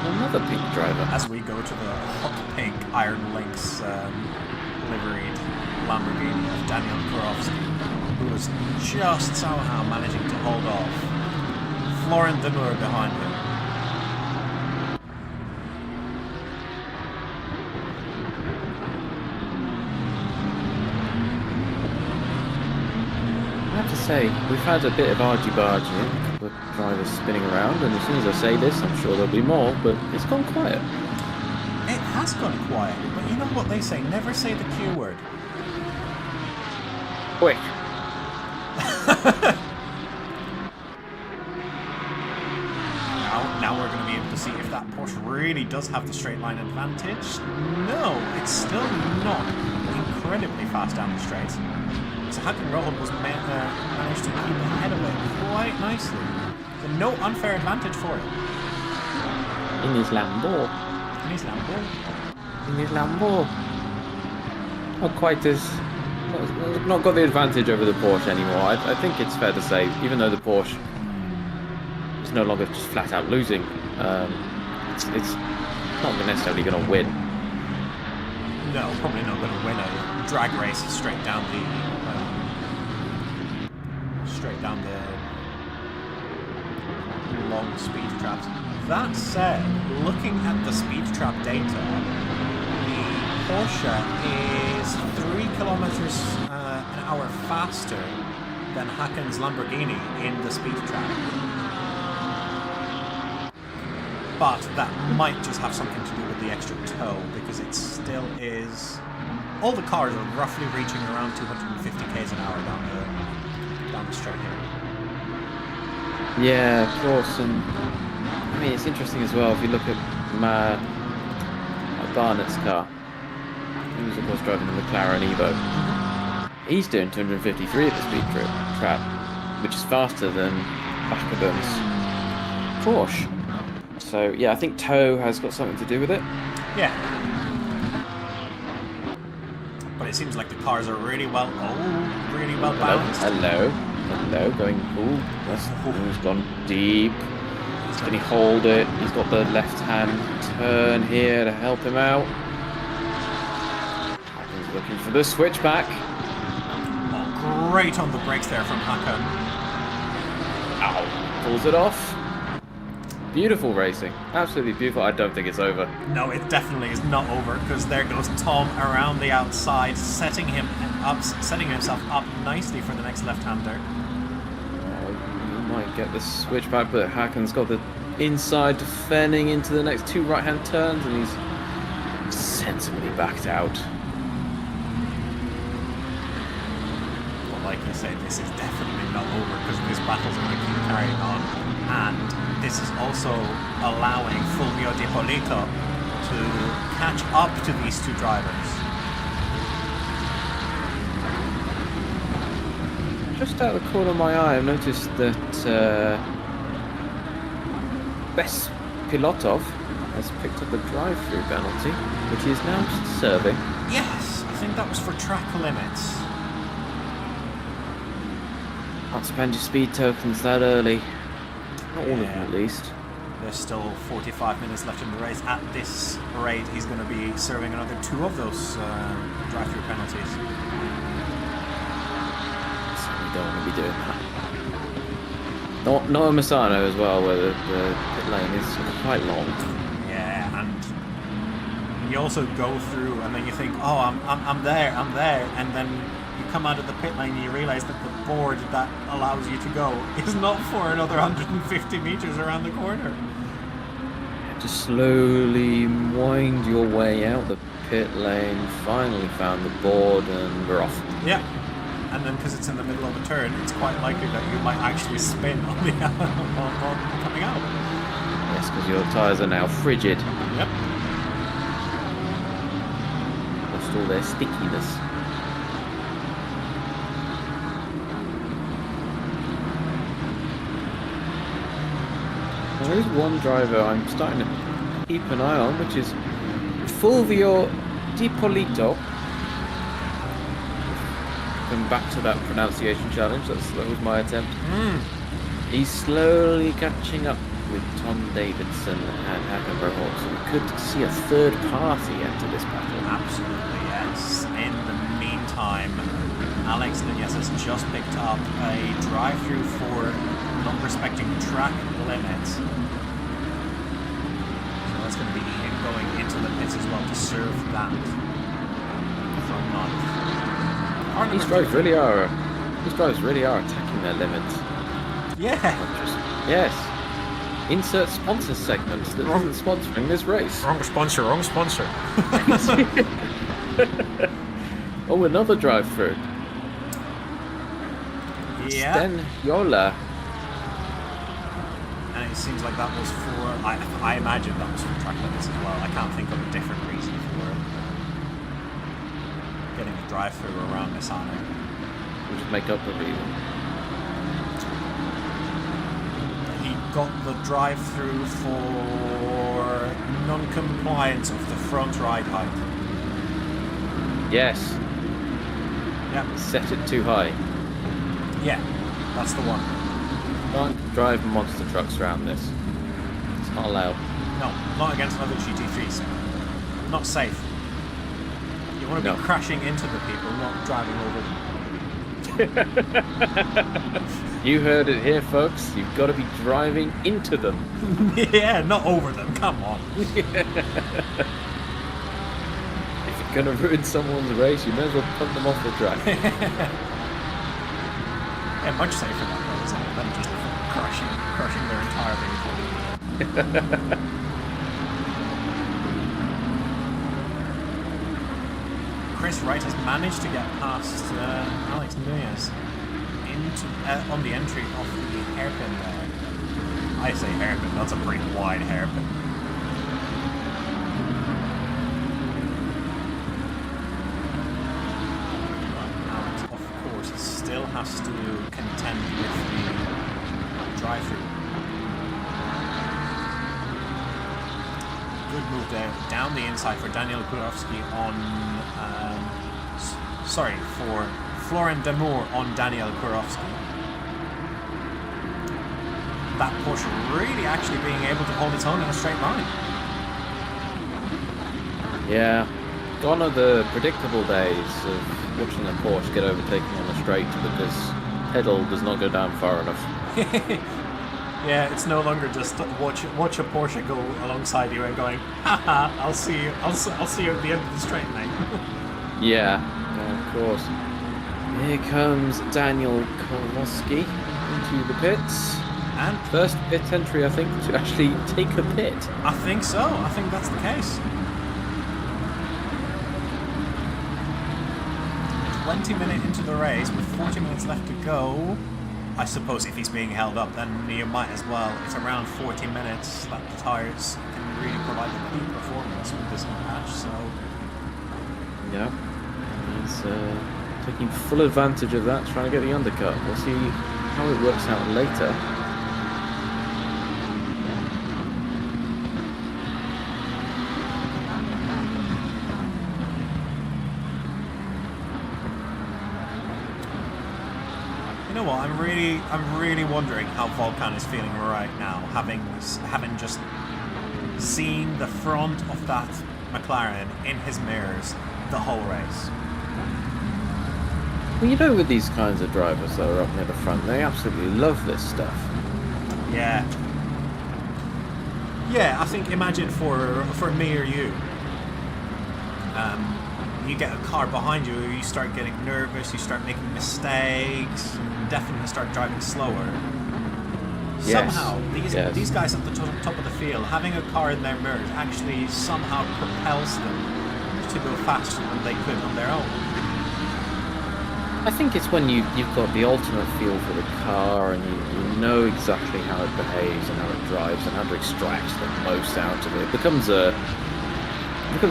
Another pink driver. As we go to the hot pink Iron Lynx liveried Lamborghini of Daniel Kurowski, who was just somehow managing to hold off Florent Demour behind him. I have to say, we've had a bit of argy-bargy, a couple of drivers spinning around, and as soon as I say this, I'm sure there'll be more, but it's gone quiet. It has gone quiet, but you know what they say, never say the Q word. Quick. Now we're going to be able to see if that Porsche really does have the straight line advantage. No, it's still not incredibly fast down the straight. So Hakan Roland was managed to keep ahead of it quite nicely. So no unfair advantage for him. In his Lambo. Not quite as... Not got the advantage over the Porsche anymore. I think it's fair to say, even though the Porsche is no longer just flat out losing, it's not necessarily going to win. No, probably not going to win a drag race straight down the long speed traps. That said, looking at the speed trap data, the Porsche is 3 kilometers an hour faster than Hacken's Lamborghini in the speed trap. But that might just have something to do with the extra tow, because it still is... All the cars are roughly reaching around 250 k's an hour down the straight here. Yeah, of course, and I mean it's interesting as well if you look at Barnett's car. He was of course driving the McLaren Evo. He's doing 253 at the speed trap, which is faster than Backerben's Porsche. So yeah, I think tow has got something to do with it. Yeah. But it seems like the cars are really well balanced. Hello, going. Ooh, he's gone deep. Can he hold it? He's got the left-hand turn here to help him out. He's looking for the switchback. Oh, great on the brakes there from Hakan. Ow! Pulls it off. Beautiful racing, absolutely beautiful. I don't think it's over. No, it definitely is not over, because there goes Tom around the outside, setting himself up nicely for the next left-hander. You might get the switchback, but Haken's got the inside defending into the next two right-hand turns, and he's sensibly backed out. Well, like I say, this is definitely not over, because this battle's going to keep carrying on, and this is also allowing Fulvio Di Polito to catch up to these two drivers. Just out of the corner of my eye, I've noticed that Bess Pilotov has picked up a drive-through penalty, which he is now serving. Yes, I think that was for track limits. Can't spend your speed tokens that early. Not all of them, at least. There's still 45 minutes left in the race. At this rate, he's going to be serving another 2 of those drive-through penalties. So we don't want to be doing that. Not a Misano as well, where the pit lane is quite long. Yeah, and you also go through, and then you think, oh, I'm there, and then you come out of the pit lane and you realise that the board that allows you to go is not for another 150 metres around the corner. Just slowly wind your way out the pit lane, finally found the board, and we're off. Yeah, and then because it's in the middle of a turn, it's quite likely that you might actually spin on the on coming out. Yes, because your tyres are now frigid. Yep. Lost all their stickiness. There is one driver I'm starting to keep an eye on, which is Fulvio Di Polito. Come back to that pronunciation challenge, that was my attempt. He's slowly catching up with Tom Davidson and Hakan Berholt, so we could see a third party enter this battle. Absolutely, yes. In the meantime, Alex Nunez has just picked up a drive-through for not respecting track limits. So that's going to be him going into the pits as well to serve that from month. These drivers really are attacking their limits. Yeah. Yes. Insert sponsor segments that isn't sponsoring this race. Wrong sponsor. Oh, another drive-through. Yeah. Sten Yola. And it seems like that was for, I imagine that was for track limits as well. I can't think of a different reason for it. Getting a drive-through around Misano. We'll just make up the reason. He got the drive-through for non-compliance of the front ride height. Yes. Yep. Set it too high. Yeah, that's the one. Can't drive monster trucks around this. It's not allowed. No, not against other GT3s. Not safe. You want to be crashing into the people, not driving over them. You heard it here, folks. You've got to be driving into them. Yeah, not over them. Come on. If you're going to ruin someone's race, you may as well punt them off the track. Yeah, much safer that way, isn't it, than just crushing their entire vehicle. Chris Wright has managed to get past Alex Nunez into on the entry of the hairpin there. I say hairpin, that's a pretty wide hairpin. Alex, of course, still has to contend with the drive-through. Good move there, down the inside for Daniel Kurowski on, for Florian Damour on Daniel Kurowski. That Porsche really actually being able to hold its own in a straight line. Yeah, gone are the predictable days of watching a Porsche get overtaken on the straight because pedal does not go down far enough. Yeah, it's no longer just watch a Porsche go alongside you and going, haha, I'll see you at the end of the straight, mate. Yeah, of course. Here comes Daniel Kowalski into the pits. And first pit entry, I think, to actually take a pit. I think so. I think that's the case. 20 minutes into the race with 40 minutes left to go. I suppose if he's being held up, then you might as well. It's around 40 minutes that the tyres can really provide the peak performance with this new patch, so... Yeah, he's taking full advantage of that, trying to get the undercut. We'll see how it works out later. You know what? I'm really wondering how Volkan is feeling right now, having just seen the front of that McLaren in his mirrors the whole race. Well, you know, with these kinds of drivers that are up near the front, they absolutely love this stuff. Yeah. Yeah, I think imagine for me or you. You get a car behind you, you start getting nervous, you start making mistakes, and definitely start driving slower. Yes. Somehow, these guys at the top of the field, having a car in their mirrors actually somehow propels them to go faster than they could on their own. I think it's when you've got the ultimate feel for the car and you know exactly how it behaves and how it drives and how to extract the most out of it. It becomes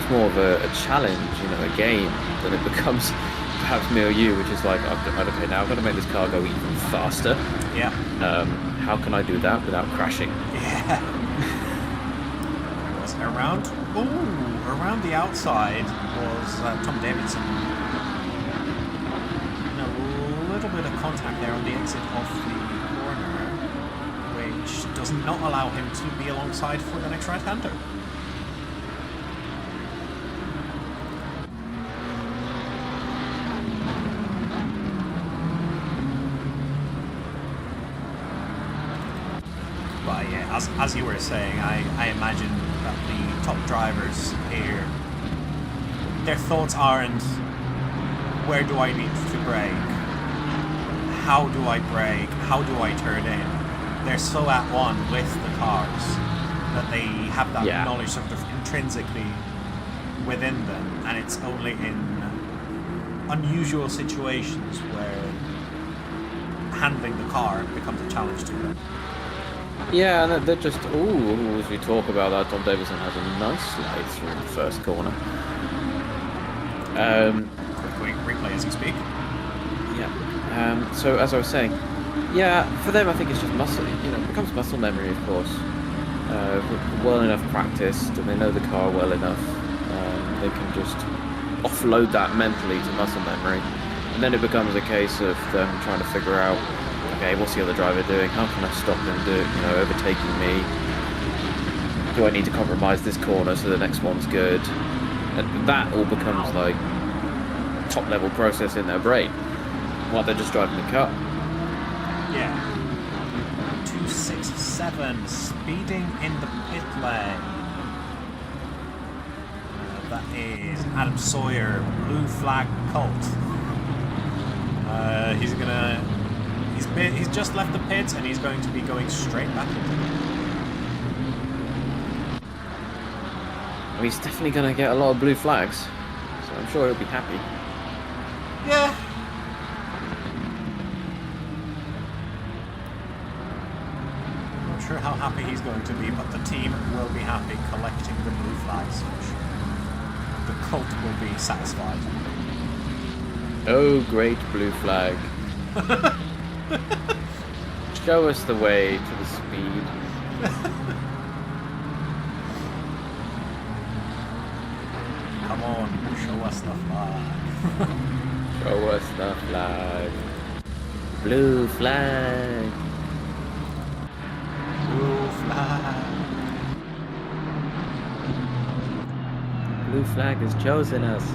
more of a challenge, you know, a game, than it becomes perhaps me or you, which is like, okay, now I've got to make this car go even faster. Yeah. How can I do that without crashing? Yeah. Was around the outside was Tom Davidson. And a little bit of contact there on the exit of the corner, which does not allow him to be alongside for the next right-hander. But yeah, as you were saying, I imagine that the top drivers here, their thoughts aren't, where do I need to brake? How do I brake? How do I turn in? They're so at one with the cars that they have that knowledge sort of intrinsically within them, and it's only in unusual situations where handling the car becomes a challenge to them. Yeah, and they're just, as we talk about that, Tom Davidson has a nice slide through the first corner. Quick replay as you speak. Yeah. So as I was saying, yeah, for them I think it's just muscle. You know, it becomes muscle memory, of course. Well enough practiced, and they know the car well enough. They can just offload that mentally to muscle memory, and then it becomes a case of them trying to figure out, okay, what's the other driver doing? How can I stop them overtaking me? Do I need to compromise this corner so the next one's good? And that all becomes like top level process in their brain while they're just driving the car. Yeah. 267 speeding in the pit lane. That is Adam Sawyer, blue flag Kott. He's He's just left the pits and he's going to be going straight back into them. He's definitely going to get a lot of blue flags, so I'm sure he'll be happy. Yeah. I'm not sure how happy he's going to be, but the team will be happy collecting the blue flags for sure. The Kott will be satisfied. Oh, great blue flag. Show us the way to the speed. Come on, show us the flag. Show us the flag. Blue flag. Blue flag. Blue flag has chosen us.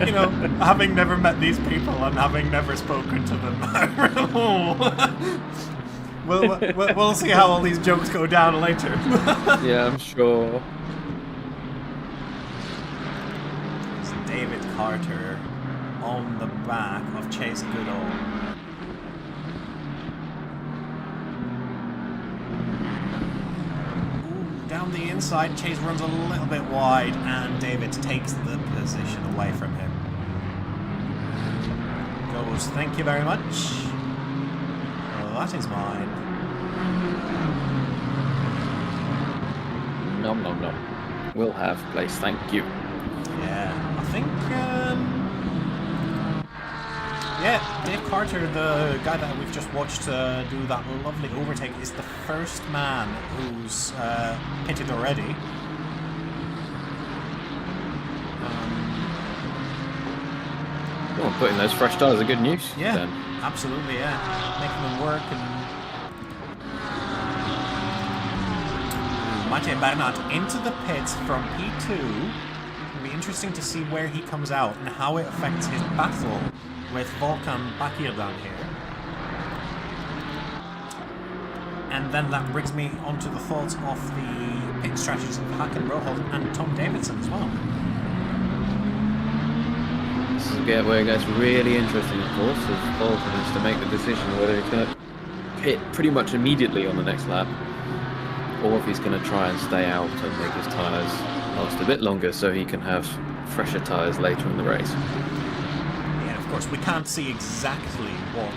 You know, having never met these people and having never spoken to them, we'll see how all these jokes go down later. Yeah, I'm sure. It's David Carter on the back of Chase Goodall. Down the inside, Chase runs a little bit wide and David takes the position away from him. Goes, thank you very much. Oh, that is mine. Nom nom nom. We'll have place, thank you. Yeah, I think, yeah, Dave Carter, the guy that we've just watched do that lovely overtake, is the first man who's pitted already. Well, putting those fresh tyres are good news. Yeah, then. absolutely, yeah. Making them work and... Matej Bernat into the pits from P2. It'll be interesting to see where he comes out and how it affects his battle with Volkan Bakir'dan here. And then that brings me onto the thoughts of the pit strategies of Hakan Roholt and Tom Davidson as well. This is where it gets really interesting, of course, as Volkan has to make the decision whether he's going to pit pretty much immediately on the next lap, or if he's going to try and stay out and make his tyres last a bit longer so he can have fresher tyres later in the race. Yeah, of course, we can't see exactly what...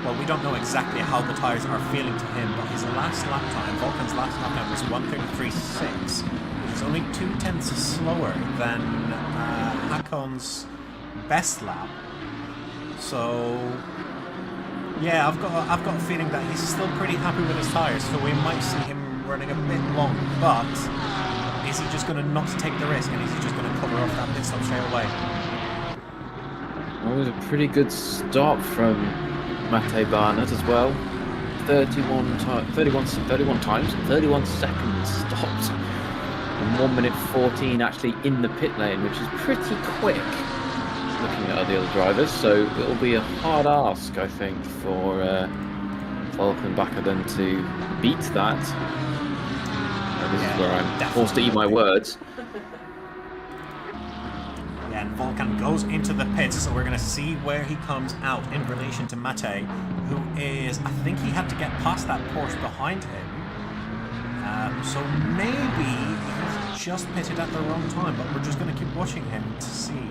well, we don't know exactly how the tyres are feeling to him, but his last lap time, Volkan's last lap time was 1:33.6, which is only 0.2 slower than Hakon's best lap. So... yeah, I've got a feeling that he's still pretty happy with his tyres, so we might see him running a bit long, but is he just going to not take the risk, and is he just going to cover off that pit stop straight away? Well, it was a pretty good stop from Matej Bernat as well. 31 seconds stopped, and 1:14 actually in the pit lane, which is pretty quick looking at the other drivers, so it'll be a hard ask, I think, for Volkan Bakir'dan to beat that. This is where I'm forced to eat my words. Yeah, and Volkan goes into the pits, so we're going to see where he comes out in relation to Matej, who is, I think he had to get past that Porsche behind him. So maybe he's just pitted at the wrong time, but we're just going to keep watching him to see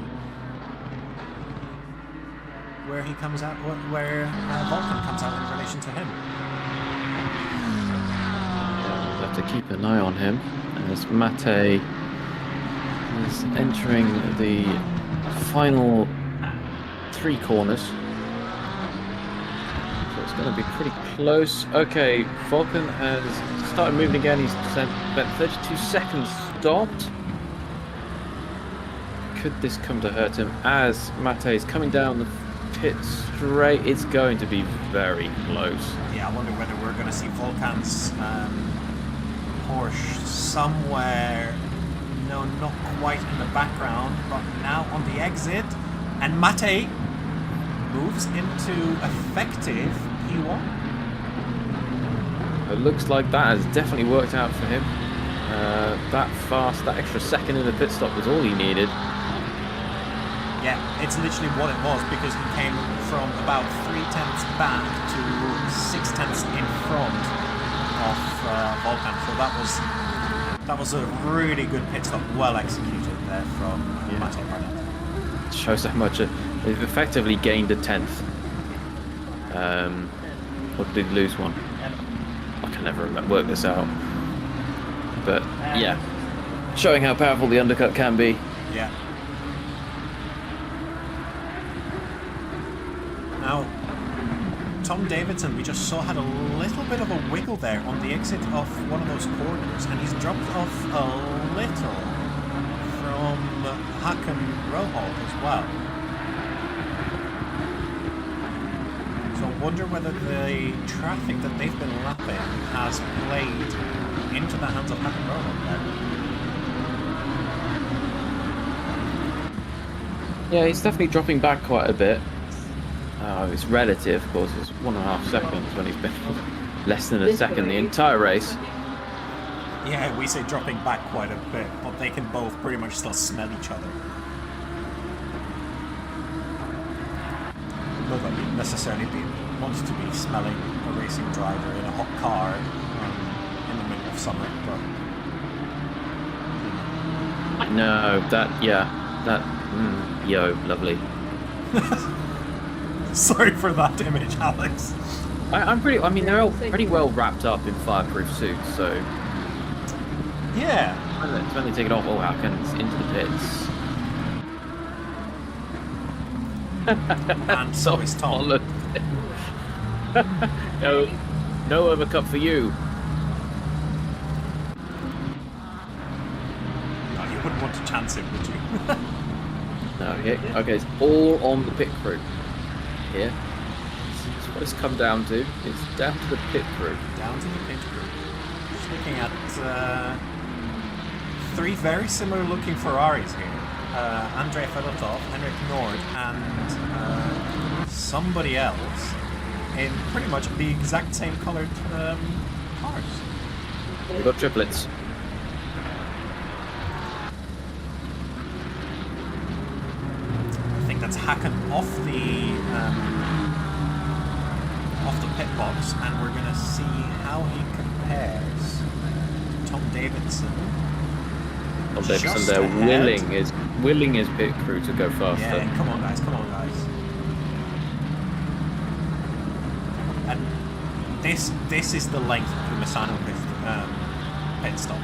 where he comes out, where Volkan comes out in relation to him. We'll have to keep an eye on him as Matej is entering the final 3 corners. So it's going to be pretty close. Okay, Volkan has started moving again. He's spent 32 seconds stopped. Could this come to hurt him as Matej is coming down the pit straight? It's going to be very close. Yeah, I wonder whether we're going to see Volkan's Porsche somewhere, no, not quite in the background, but now on the exit, and Matej moves into effective P1. It looks like that has definitely worked out for him. That extra second in the pit stop was all he needed. Yeah, it's literally what it was, because he came from about 3/10 back to 6/10 in front of Volkan. So that was a really good pit stop, well executed there from Matej Barnett. It shows how much they've effectively gained a 10th. Or did they lose one? I can never work this out. But yeah, showing how powerful the undercut can be. Yeah. Now, Tom Davidson, we just saw, had a little bit of a wiggle there on the exit of one of those corners, and he's dropped off a little from Hakan Roholt as well. So I wonder whether the traffic that they've been lapping has played into the hands of Hakan Roholt there. Yeah, he's definitely dropping back quite a bit. It's relative, of course. It's 1.5 seconds when he's been less than a second the entire race. Yeah, we say dropping back quite a bit, but they can both pretty much still smell each other. Not that we necessarily want to be smelling a racing driver in a hot car in the middle of summer, but... No, lovely. Sorry for that image, Alex. I mean, they're all pretty well wrapped up in fireproof suits, so... Yeah. When they take it off, Hakan's into the pits. And so is Tom. No overcut for you. No, you wouldn't want to chance it, would you? No, okay, it's all on the pit crew. Here. That's what it's come down to. It's down to the pit crew. Down to the pit crew. Just looking at three very similar looking Ferraris here. Andrei Fedotov, Henrik Nord, and somebody else in pretty much the exact same coloured cars. We've got triplets. I think that's Hakan off the pit box, and we're going to see how he compares to Tom Davidson. Tom Davidson there willing his pit crew to go faster. Yeah, come on guys. And this is the length of the Misano pit stop.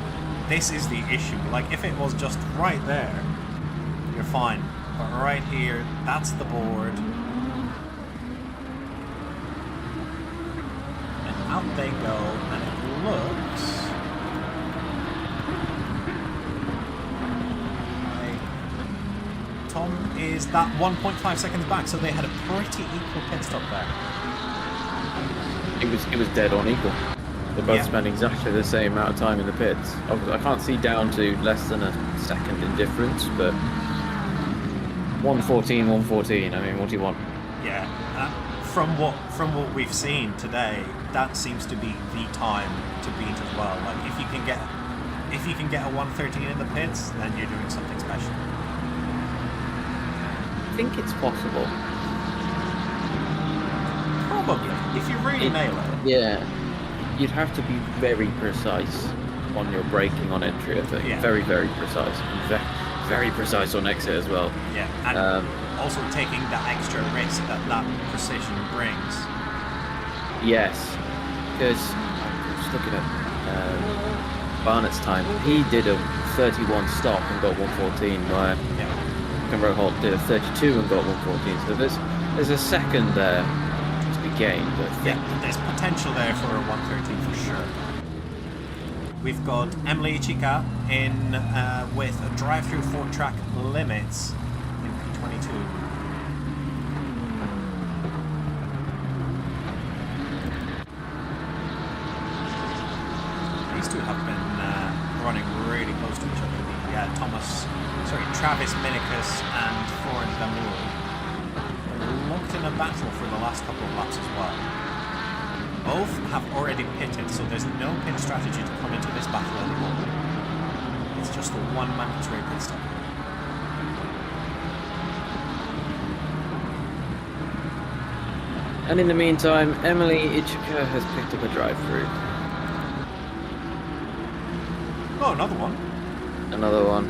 This is the issue. Like, if it was just right there, you're fine. But right here, that's the board. And out they go, and it looks like Tom is that 1.5 seconds back, so they had a pretty equal pit stop there. It was dead on equal. They both spent exactly the same amount of time in the pits. I can't see down to less than a second in difference, but 1:14. I mean, what do you want? Yeah, from what we've seen today, that seems to be the time to beat as well. Like, if you can get a 1:13 in the pits, then you're doing something special. I think it's possible. Probably, if you really nail it. Yeah, you'd have to be very precise on your braking on entry. I think very, very precise. Very precise on exit as well. Yeah, and also taking that extra risk that precision brings. Yes, because I'm just looking at Barnett's time. He did a 31 stop and got 1:14, while Cameron Holt did a 32 and got 1:14. So there's a second there to be gained. Yeah, there's potential there for a 1:13 for sure. We've got Emily Ichika in with a drive-through 4-track limits in P22. These two have been running really close to each other. Travis Minicus and Florent Damour locked in a battle for the last couple of laps as well. Both have already pitted, so there's no pit strategy to come into this battle anymore. It's just the one mandatory pit stop. And in the meantime, Emily Ichika has picked up a drive-through. Oh, another one. Another one.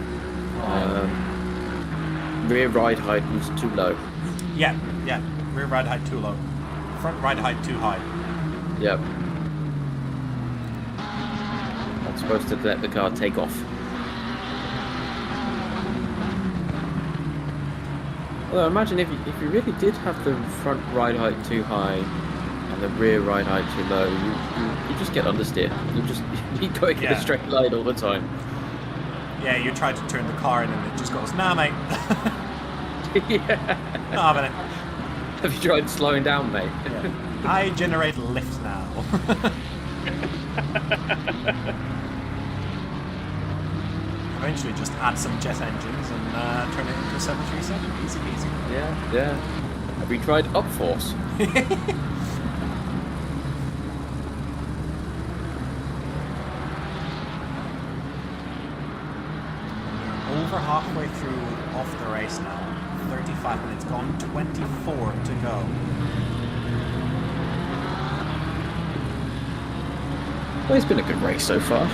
Rear ride height was too low. Yeah. Rear ride height too low. Front ride height too high. Yep. Not supposed to let the car take off. Well, imagine if you really did have the front ride height too high and the rear ride height too low, you just get understeer. You go in a straight line all the time. Yeah, you try to turn the car in and it just goes, nah, mate. Yeah. Not having it. Have you tried slowing down, mate? Yeah. I generate lift now. Eventually just add some jet engines and turn it into a 737. Easy peasy. Yeah. Have you tried upforce? Over halfway through off the race now. 35 minutes gone, 24 to go. Well, it's been a good race so far.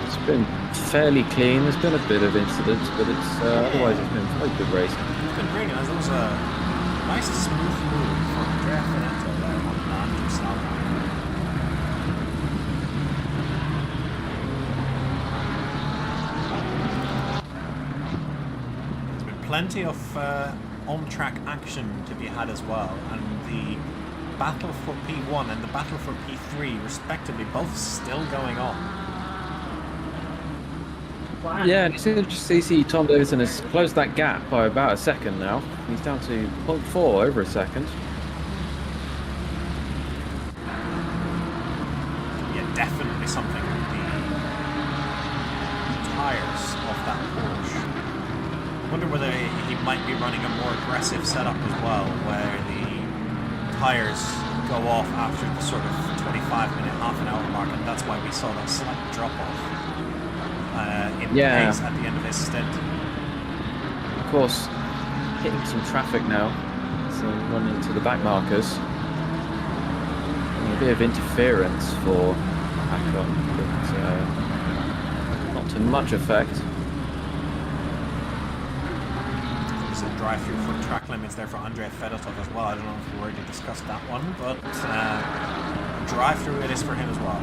It's been fairly clean. There's been a bit of incidents, but it's otherwise it's been quite a good race. It's been great, guys. That was a nice smooth move from Andrea Finetto there on Misano. There's been plenty of on-track action to be had as well, and the battle for P1 and the battle for P3 respectively both still going on. Yeah, and it's interesting to see Tom Davidson has closed that gap by about a second now. He's down to 0.4 over a second. Yeah, definitely something with the tires of that Porsche. I wonder whether he might be running a more aggressive setup as well, where the tires go off after the sort of 25-minute, half an hour mark, and that's why we saw that slight drop-off in pace at the end of his stint. Of course, hitting some traffic now, so running into the back markers. A bit of interference for Kott, but not to much effect. There's a drive-through for track limits there for Andrei Fedotov as well. I don't know if we already discussed that one, but drive-through it is for him as well.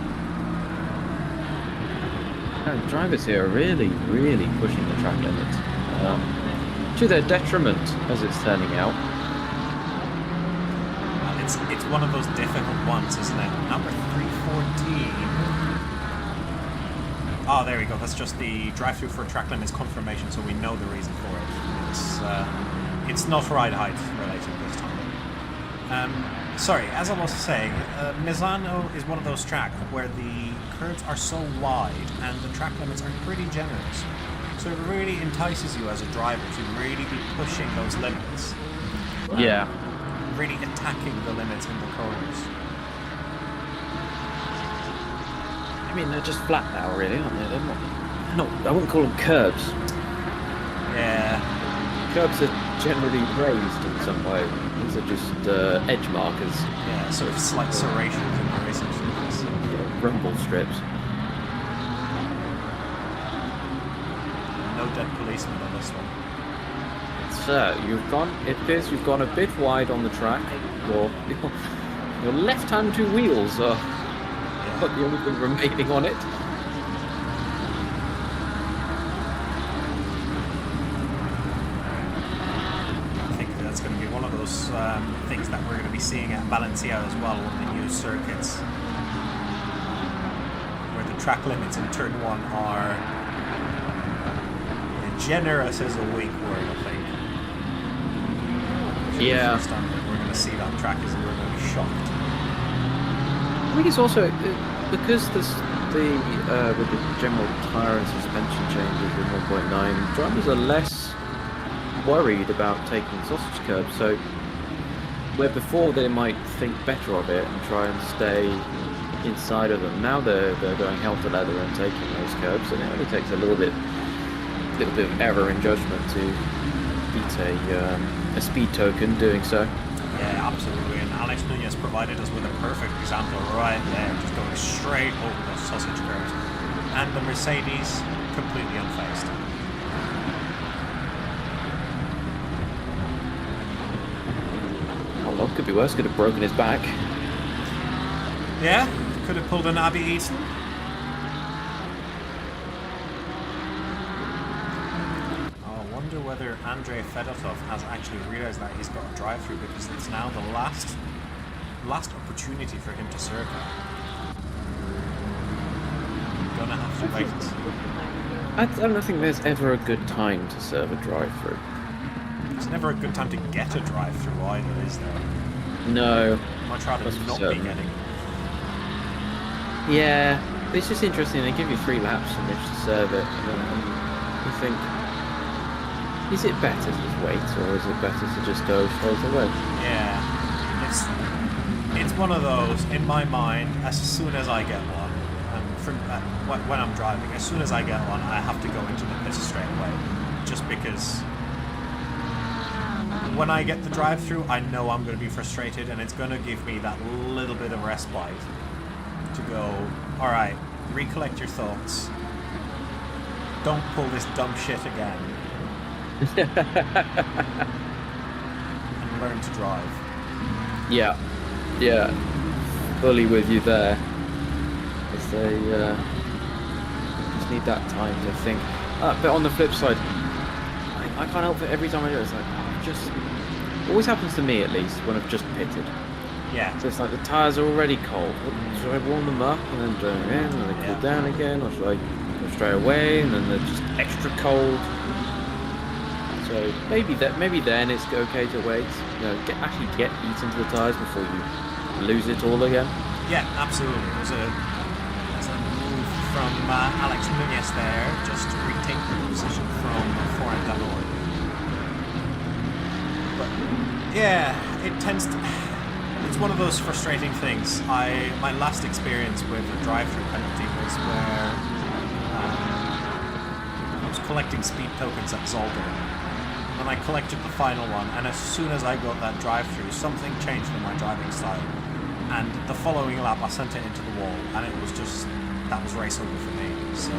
Drivers here are really pushing the track limits. To their detriment, as it's turning out. It's one of those difficult ones, isn't it? Number 314. Oh, there we go. That's just the drive-through for track limits confirmation, so we know the reason for it. It's not ride height related this time. Sorry, as I was saying, Misano is one of those tracks where the curves are so wide and the track limits are pretty generous. So it really entices you as a driver to really be pushing those limits. Yeah. Really attacking the limits in the corners. I mean, they're just flat now, really, aren't they? They're not, I wouldn't call them curbs. Yeah. Curbs are generally raised in some way. These are just edge markers. Yeah, sort of slight serrations in the racing surface. Yeah, rumble strips. No dead policeman on this one. So it appears you've gone a bit wide on the track. Your left-hand two wheels are not the only thing remaining on it. I think that's going to be one of those things that we're going to be seeing at Valencia as well on the new circuits, where the track limits in turn 1 are generous is a weak word, I think. Yeah. The first time that we're going to see that track is we're going to be shocked. I think it's also because with the general tyre and suspension changes with 1.9, drivers are less worried about taking sausage curbs. So where before they might think better of it and try and stay inside of them, now they're going hell to leather and taking those curbs, and it only takes a little bit of error in judgment to beat a speed token doing so. Yeah, absolutely. And Alex Nunez provided us with a perfect example right there, just going straight over those sausage curves. And the Mercedes completely unfazed. Oh, well, could be worse. Could have broken his back. Yeah, could have pulled an Abby Eaton. I wonder whether Andrei Fedotov has actually realised that he's got a drive-through, because it's now the last opportunity for him to serve that. Gonna have to wait and see. I don't think there's ever a good time to serve a drive-through. It's never a good time to get a drive-through either, is there? No. Much rather That's than for not be certain. getting. Yeah, it's just interesting. They give you 3 laps in which to serve it, and then you think, is it better to just wait, or is it better to just go straight away? Yeah, it's one of those, in my mind, as soon as I get one, and when I'm driving, as soon as I get one, I have to go into the pits straight away, just because when I get the drive-through, I know I'm going to be frustrated, and it's going to give me that little bit of respite to go, alright, recollect your thoughts, don't pull this dumb shit again, and learn to drive. Yeah, fully with you there. As they just need that time to think. But on the flip side, I can't help it every time I do it. It's like, it always happens to me at least when I've just pitted. Yeah. So it's like the tyres are already cold. Should I warm them up and then turn them in and then cool down again? Or should I go straight away and then they're just extra cold? So maybe then it's okay to wait. You know, actually get heat into the tyres before you lose it all again. Yeah, absolutely. There's a move from Alex Nunez there, just to retake the position from Foran Danor. But yeah, it tends to. It's one of those frustrating things. My last experience with a drive-through penalty was where I was collecting speed tokens at Zolder, and I collected the final one, and as soon as I got that drive-through, something changed in my driving style, and the following lap I sent it into the wall, and it was just, that was race over for me. So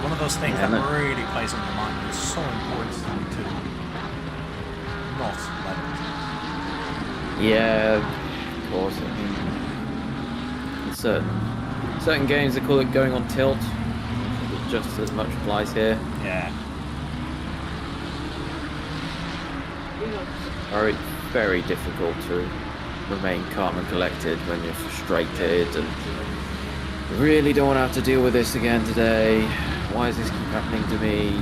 one of those things that really plays on your mind. It's so important to not let it. Yeah, of course. I mean, in certain games they call it going on tilt. It just as much applies here. Yeah. Very, very difficult to remain calm and collected when you're frustrated and you really don't want to have to deal with this again today. Why does this keep happening to me?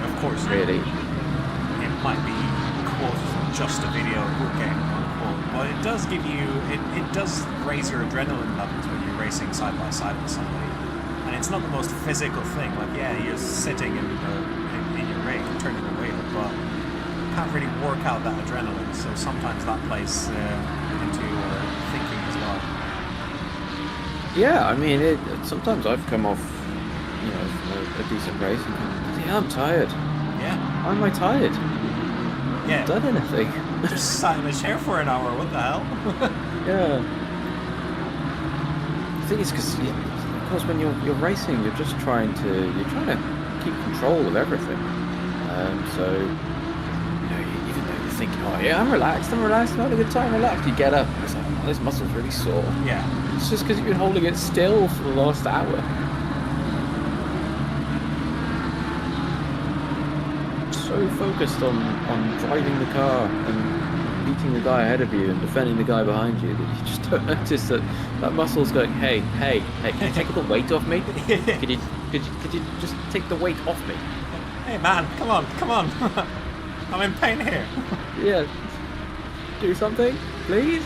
Of course, really, it might be quote just a video game, unquote, but it does give you it does raise your adrenaline levels when you're racing side by side with somebody, and it's not the most physical thing. Like, yeah, you're sitting in your rig turning the wheel, but you can't really work out that adrenaline. So sometimes that plays into your thinking as well. yeah. I mean, sometimes I've come off, a decent race and yeah, I'm tired. Yeah. Why am I tired? Yeah. I haven't done anything. Just sat in a chair for an hour. What the hell? Yeah. The thing is, because of course, when you're racing, you're trying to keep control of everything. So even though you're thinking, oh yeah, I'm relaxed, I'm having a good time, relaxed. You get up, and it's like, oh, this muscle's really sore. Yeah. It's just because you've been holding it still for the last hour. So focused on driving the car and beating the guy ahead of you and defending the guy behind you that you just don't notice that muscle's going, hey, can you take the weight off me? Could you just take the weight off me? Hey man, come on. I'm in pain here. Yeah. Do something, please.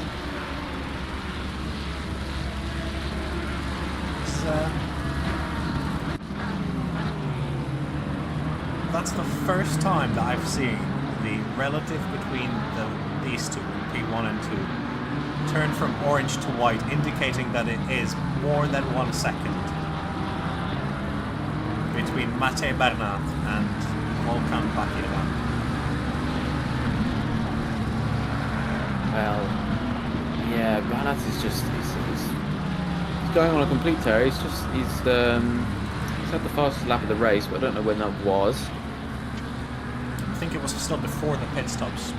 That's the first time that I've seen the relative between these two, P1 and 2, turn from orange to white, indicating that it is more than 1 second between Mate Bernat and Volkan Bakirvan. Well, yeah, Bernat is just he's going on a complete tear. He's had the fastest lap of the race, but I don't know when that was. I think it was still before the pit stops.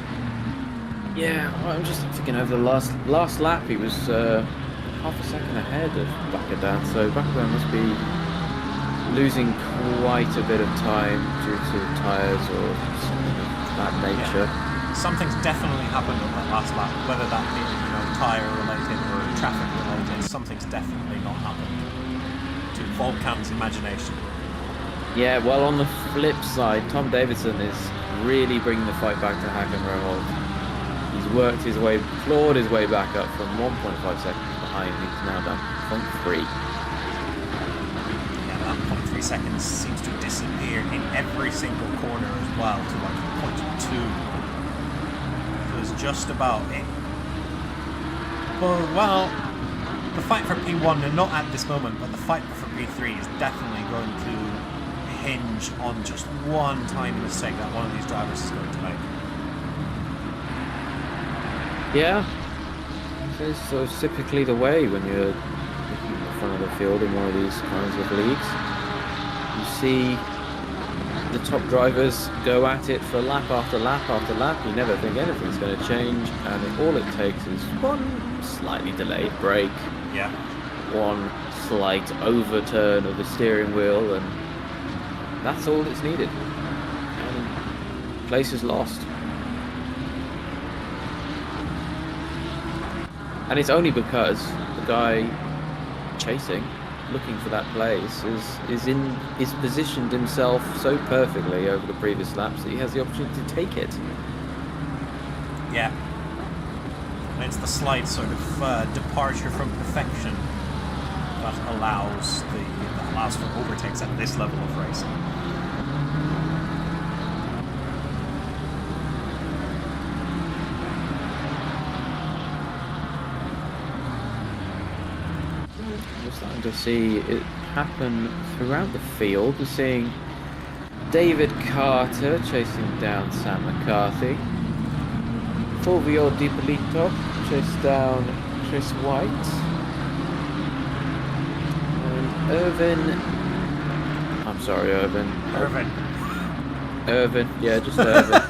Yeah, I'm just thinking over the last lap he was half a second ahead of Bakirvan, so Bakirvan must be losing quite a bit of time due to tyres or something of that nature. Yeah. Something's definitely happened on that last lap, whether that be tyre related or traffic related. Something's definitely not happened to Volkan's imagination. Yeah, well, on the flip side, Tom Davidson is really bringing the fight back to Hakan Roholt. He's worked his way, clawed his way back up from 1.5 seconds behind. He's now down 0.3. Yeah, that 0.3 seconds seems to disappear in every single corner as well to like 0.2. Just about it. But, well, the fight for P1, and not at this moment, but the fight for P3 is definitely going to hinge on just one tiny mistake that one of these drivers is going to make. Yeah, so it's typically the way when you're looking at the front of the field in one of these kinds of leagues. You see the top drivers go at it for lap after lap after lap. You never think anything's going to change, and all it takes is one slightly delayed brake, yeah, one slight overturn of the steering wheel, and that's all that's needed. And place is lost. And it's only because the guy chasing, looking for that place, is positioned himself so perfectly over the previous laps that he has the opportunity to take it. Yeah. And it's the slight sort of departure from perfection that allows for overtakes at this level of racing. We're starting to see it happen throughout the field. We're seeing David Carter chasing down Sam McCarthy. Fulvio Di Polito chased down Chris White. And Irvin, yeah, just Irvin.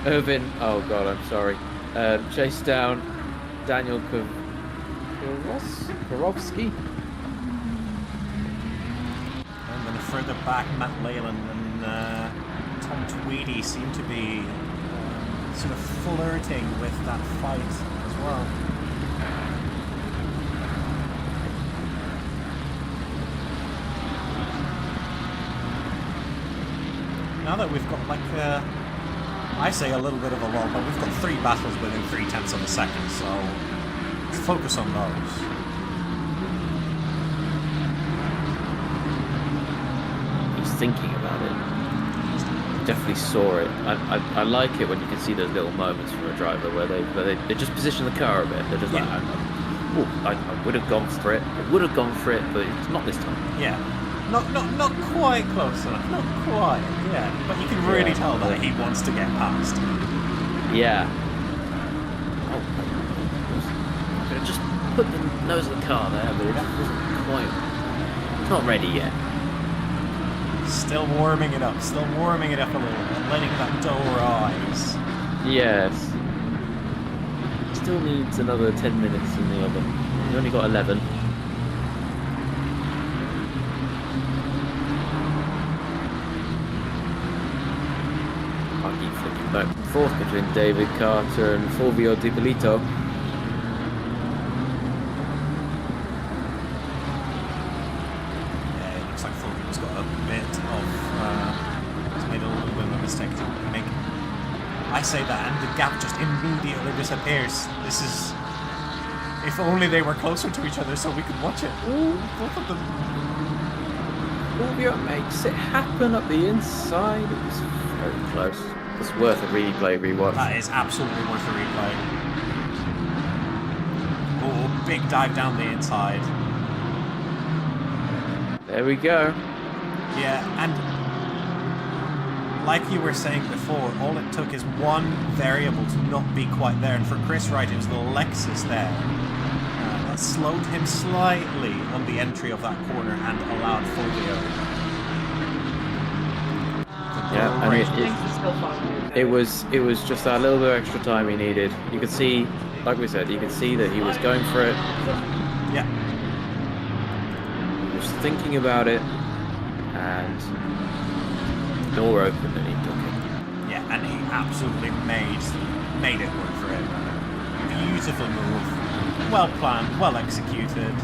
Irvin, oh god, I'm sorry. Chased down Daniel Korovsky. And then further back, Matt Leyland and Tom Tweedy seem to be sort of flirting with that fight as well. Now that we've got like I say a little bit of a lull, but we've got 3 battles within 0.3 of a second, so let's focus on those. He's thinking about it. Definitely saw it. I like it when you can see those little moments from a driver where they just position the car a bit. They're just like, I would have gone for it. I would have gone for it, but it's not this time. Yeah. Not quite close enough. Not quite. Yeah. But you can really tell that he wants to get past. Yeah. Oh, just put the nose of the car there, but it wasn't quite. It's not ready yet. Still warming it up a little bit, letting that dough rise. Yes. Still needs another 10 minutes in the oven. We've only got 11. I'll keep flicking back and forth between David Carter and Fulvio Di Polito. I say that, and the gap just immediately disappears. This is... If only they were closer to each other so we could watch it. Ooh, both of them. Fulvio makes it happen up the inside. It was very close. It's worth a rewatch. That is absolutely worth a replay. Oh, big dive down the inside. There we go. Yeah, and like you were saying before, all it took is one variable to not be quite there. And for Chris Wright, it was the Lexus there that slowed him slightly on the entry of that corner and allowed Fulvio. Yeah, I mean, it was just that little bit of extra time he needed. You could see, like we said, you could see that he was going for it. Yeah. He was thinking about it, and door opened and he took it. Yeah, and he absolutely made it work for him. Beautiful move. Well planned, well executed.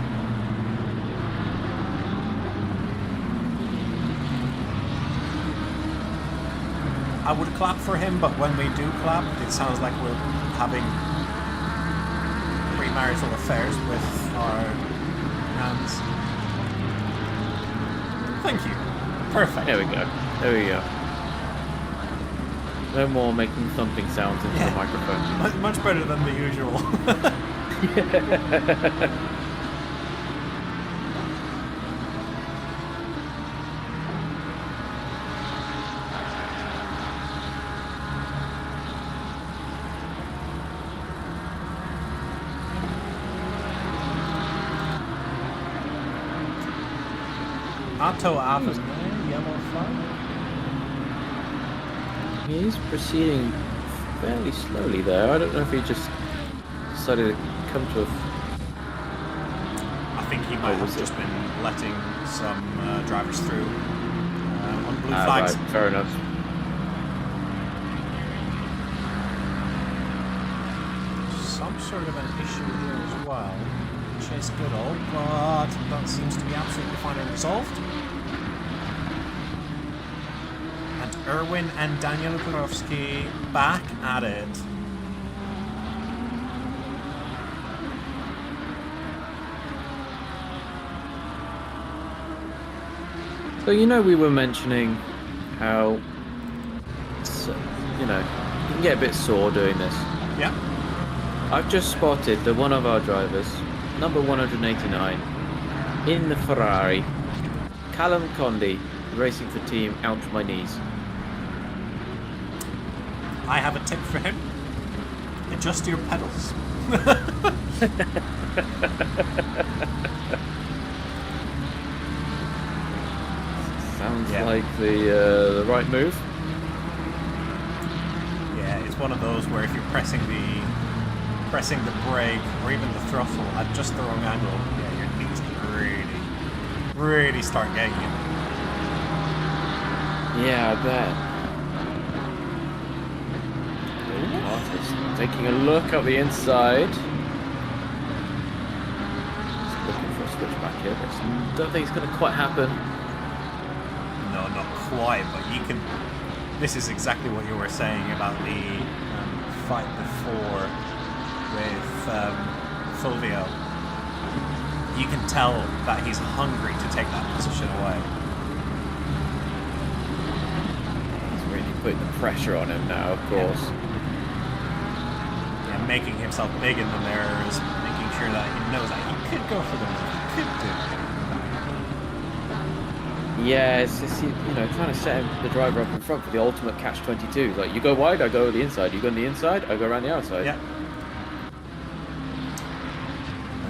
I would clap for him, but when we do clap, it sounds like we're having premarital affairs with our hands. Thank you. Perfect. There we go. There we go. No more making thumping sounds into the microphone. Much better than the usual. Otto Avenue, yellow flag. He's proceeding fairly slowly there. I don't know if he just decided to come to a... I think he might have just been letting some drivers through on blue flags. Right, fair enough. Some sort of an issue here as well. Chase Goodall, but that seems to be absolutely fine and resolved. And Erwin and Daniel Górowski back at it. So, you know, we were mentioning how, you know, you can get a bit sore doing this. Yeah. I've just spotted that one of our drivers, number 189, in the Ferrari, Callum Condy, racing for team Out My Knees. I have a tip for him. Adjust your pedals. Sounds like the right move. Yeah, it's one of those where if you're pressing the brake or even the throttle at just the wrong angle, yeah, your knees can really start getting it. Yeah, I bet. Artist taking a look at the inside. Just looking for a switch back here, but I don't think it's going to quite happen. No, not quite, but you can... This is exactly what you were saying about the fight before with Fulvio. You can tell that he's hungry to take that position away. He's really putting the pressure on him now, of course. Yeah, making himself big in the mirrors, making sure that he knows that he could go for the move. He could do. Yeah, it's just, you know, trying to set the driver up in front for the ultimate catch-22. Like, you go wide, I go the inside. You go on the inside, I go around the outside. Yeah.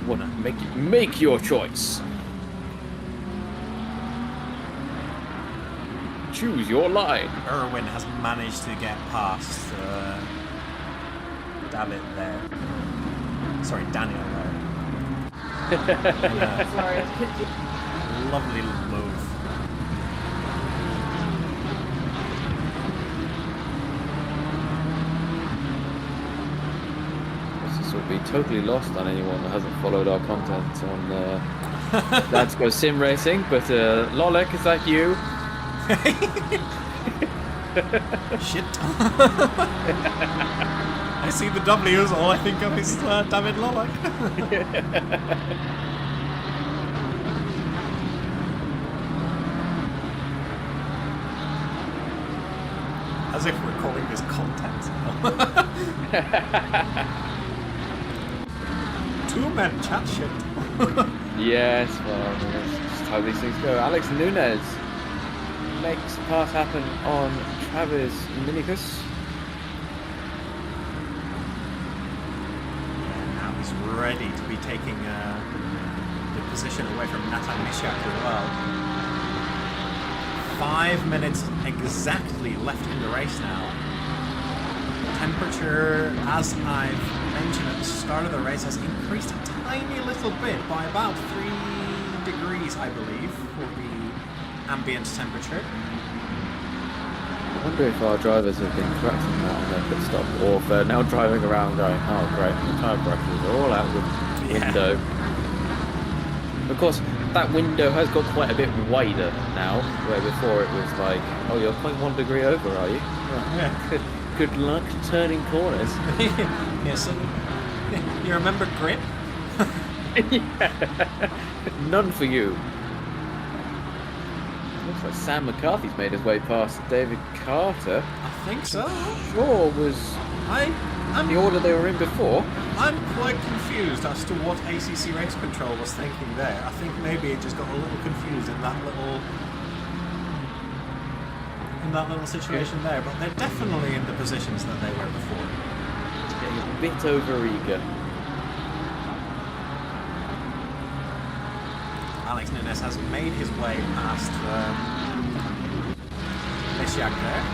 What? Make your choice. Choose your line. Erwin has managed to get past David there. Sorry, Daniel there. Sorry. Lovely little move. This will be totally lost on anyone that hasn't followed our content on Let's Go Sim Racing. But Lolek, is that you? Shit. I see the W's, all I think of is David Lolek. As if we're calling this content. Two men chat shit. Yes, well, how these things go. Alex Nunez makes a pass happen on Travis Minicus. Now he's ready to be taking the position away from Nathan Misiak as well. 5 minutes exactly left in the race now. Temperature, as I've mentioned at the start of the race, has increased a tiny little bit by about 3 degrees, I believe, for the ambient temperature. I wonder if our drivers have been correcting that on their pit stop, or if they're now driving around going, oh great, the tyre pressures are all out the window. Of course, that window has got quite a bit wider now, where before it was like, oh, you're 0.1 degree over, are you? Yeah. Good luck turning corners. Yeah, so you remember grip? Yeah. None for you. Looks like Sam McCarthy's made his way past David Carter. I think so. Sure was I'm the order they were in before. I'm quite confused as to what ACC Race Control was thinking there. I think maybe it just got a little confused in that little situation there, but they're definitely in the positions that they were before. Getting a bit over eager. Alex Nunes has made his way past Misiak there.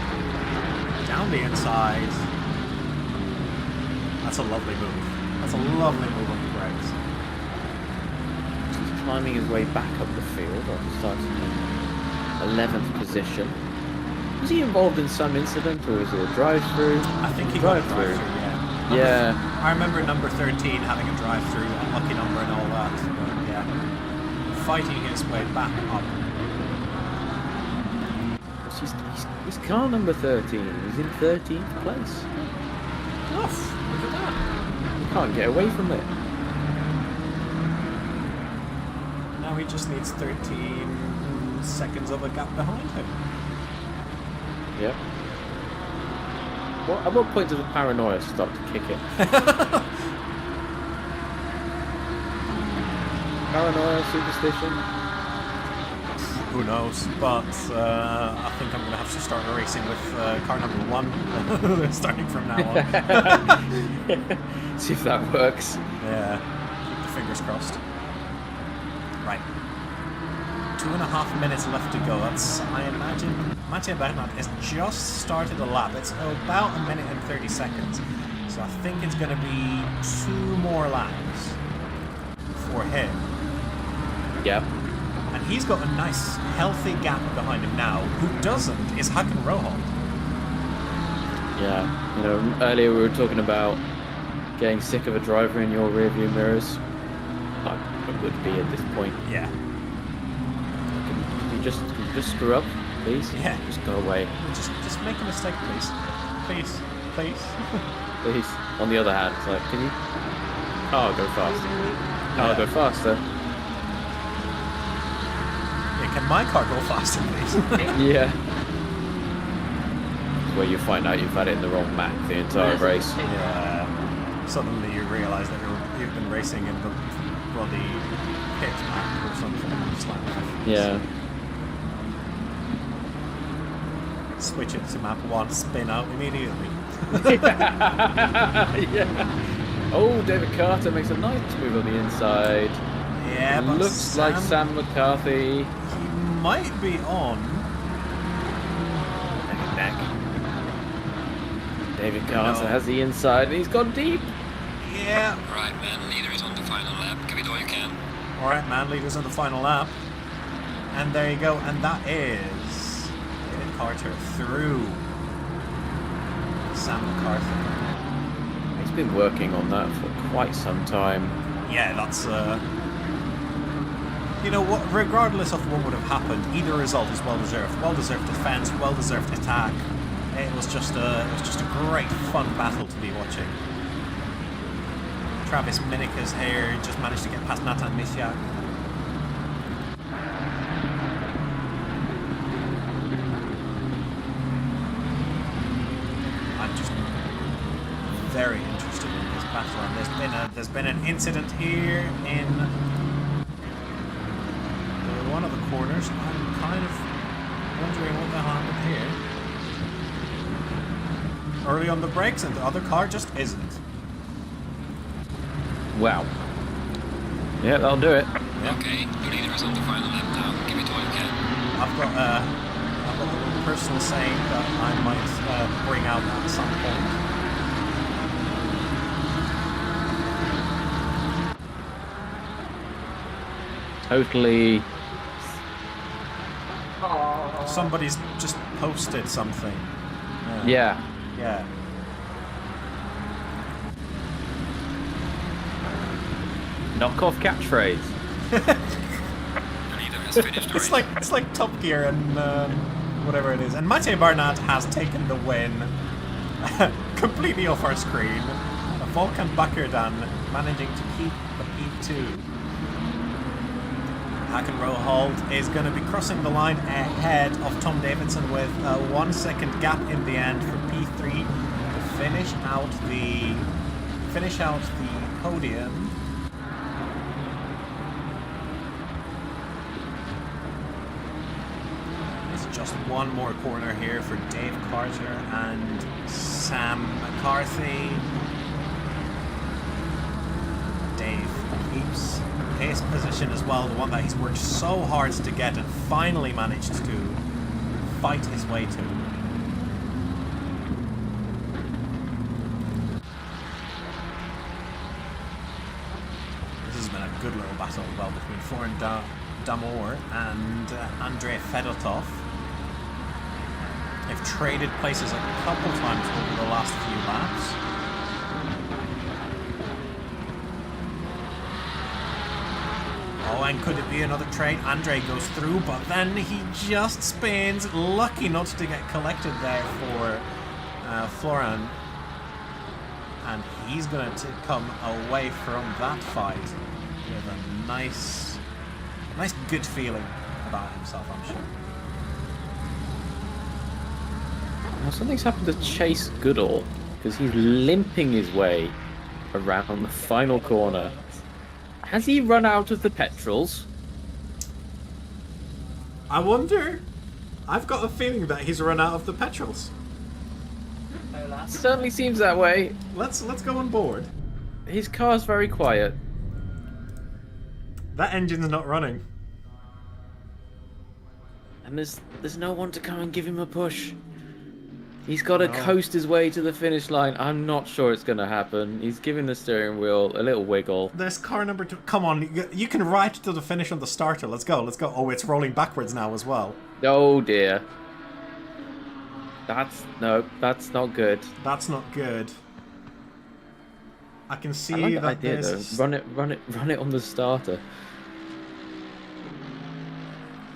Down the inside. That's a lovely move. That's a lovely move on the brakes. He's climbing his way back up the field after starting in 11th position. Was he involved in some incident, or was it a drive-through? I think he got a drive-through, yeah. I remember number 13 having a drive-through, unlucky number and all that, but yeah. Fighting his way back up. He's car number 13. He's in 13th place. Oof, look at that. You can't get away from it. Now he just needs 13 seconds of a gap behind him. Yep. At what point does the paranoia start to kick in? Paranoia, superstition? Who knows, but I think I'm going to have to start racing with car number 1 starting from now on. See if that works. Yeah, keep the fingers crossed. Right. 2.5 minutes left to go. That's, I imagine, Mathieu Bernard has just started a lap. It's about 1 minute and 30 seconds. So I think it's going to be 2 more laps for him. Yep. And he's got a nice, healthy gap behind him now. Who doesn't is Hakan Roholt. Yeah. You know, earlier we were talking about getting sick of a driver in your rearview mirrors. I would be at this point. Yeah. Can you just screw up, please? Yeah. Just go away. Just make a mistake, please. Please. Please. Please. On the other hand, it's like, can you? Oh, go faster. Oh, go faster. Can my car go faster, please? Yeah. Where you find out you've had it in the wrong map the entire race. Yeah. Suddenly you realise that you've been racing in the bloody pit map or something. Yeah. Switch it to map 1, spin out immediately. Yeah. Oh, David Carter makes a nice move on the inside. Yeah, but looks like Sam McCarthy. He might be on. Neck. David Carter has the inside and he's gone deep. Yeah. Right, man leader is on the final lap. Give it all you can. Alright, man leader's on the final lap. And there you go. And that is David Carter through Sam McCarthy. He's been working on that for quite some time. Yeah, that's you know what, regardless of what would have happened, either result is well deserved. Well deserved defense, well deserved attack. It was just a great fun battle to be watching. Travis Minicus here just managed to get past Nathan Misiak. I'm just very interested in this battle, and there's been an incident here in one of corners. I'm kind of wondering what the hell happened here. Early on the brakes, and the other car just isn't. Wow. Yeah, that'll do it. Yeah. Okay, the leader is on the final lap now. Give it all you can. I've got a little personal saying that I might bring out at some point. Totally. Somebody's just posted something. Yeah. Yeah. Knockoff catchphrase. The leader has finished the race. It's like Top Gear and whatever it is. And Matej Barnat has taken the win completely off our screen. Volkan Bakırdan managing to keep the P2. Hakan Roholt is going to be crossing the line ahead of Tom Davidson with a 1 second gap in the end for P3 to finish out the podium. It's just one more corner here for Dave Carter and Sam McCarthy. Dave keeps his position as well, the one that he's worked so hard to get and finally managed to fight his way to. This has been a good little battle as well between Florian Damour and Andrei Fedotov. They've traded places a couple times over the last few laps. Oh, and could it be another trade? Andre goes through, but then he just spins. Lucky not to get collected there for Florian. And he's going to come away from that fight with a nice good feeling about himself, I'm sure. Well, something's happened to Chase Goodall, because he's limping his way around the final corner. Has he run out of the petrols? I wonder. I've got a feeling that he's run out of the petrols. Certainly seems that way. Let's go on board. His car's very quiet. That engine's not running. And there's no one to come and give him a push. He's got to coast his way to the finish line. I'm not sure it's going to happen. He's giving the steering wheel a little wiggle. There's car number 2. Come on, you can ride to the finish on the starter. Let's go. Oh, it's rolling backwards now as well. Oh dear. That's not good. That's not good. I can see I like that the idea there's... though. Run it on the starter.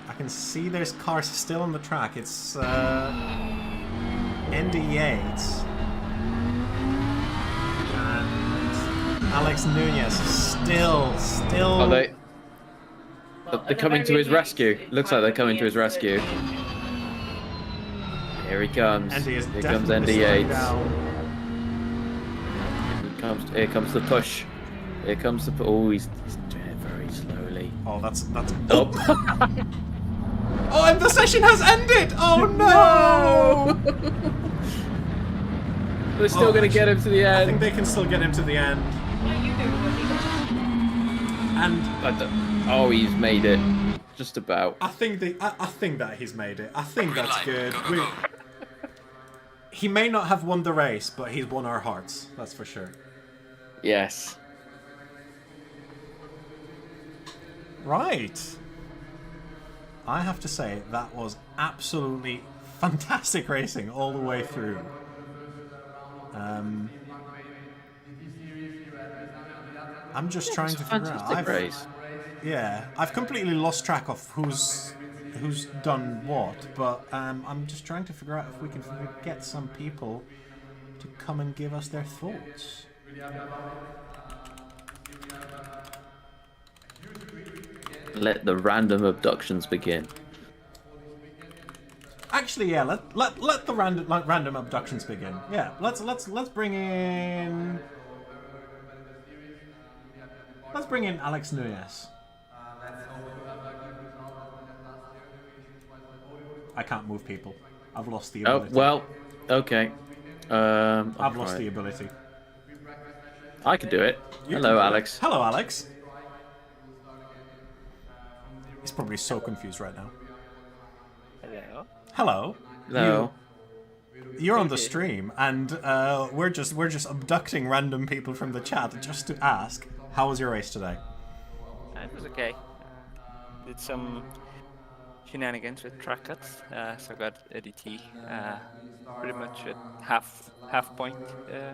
I can see there's cars still on the track. It's Andy Yates and Alex Nunez still. Are they? They're coming to his rescue. Looks like they're coming to his rescue. Here he comes. Here comes Andy Yates. Here comes the push. Here comes the. Oh, he's doing it very slowly. Oh, that's. Oh. Oh, and the session has ended! Oh no! They're still going to get him to the end. I think they can still get him to the end. And oh, he's made it. Just about. I think that he's made it. I think that's good. He may not have won the race, but he's won our hearts. That's for sure. Yes. Right. I have to say, that was absolutely fantastic racing all the way through. I'm just trying to figure out. I've completely lost track of who's done what, but I'm just trying to figure out if we can get some people to come and give us their thoughts. Let the random abductions begin. Actually, yeah, let the random abductions begin. Yeah, let's bring in Alex Nunez. I can't move people. I've lost the Oh ability. well, okay. I've lost the ability. I can do it. Hello, Alex. Hello, Alex. He's probably so confused right now. Hello. Hello. Hello. You're on the stream, and we're just abducting random people from the chat just to ask, how was your race today? It was okay. Did some shenanigans with track cuts, so I got a DT pretty much at half point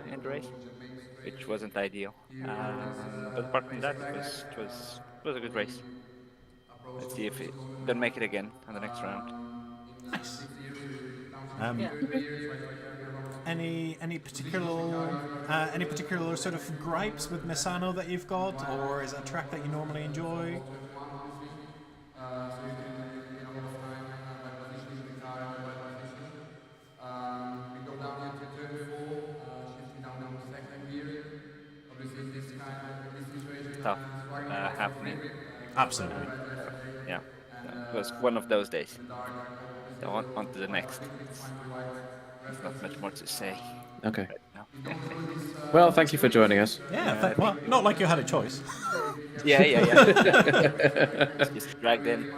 in the race, which wasn't ideal. But apart from that, it was a good race. Let's see if it can make it again on the next round. Nice. Yeah. Any particular sort of gripes with Misano that you've got, or is it a track that you normally enjoy? Stuff happening. Absolutely. Yeah, it was one of those days. So on to the next. There's not much more to say. Okay. No. Well, thank you for joining us. Yeah, well, not like you had a choice. Yeah. Just dragged in.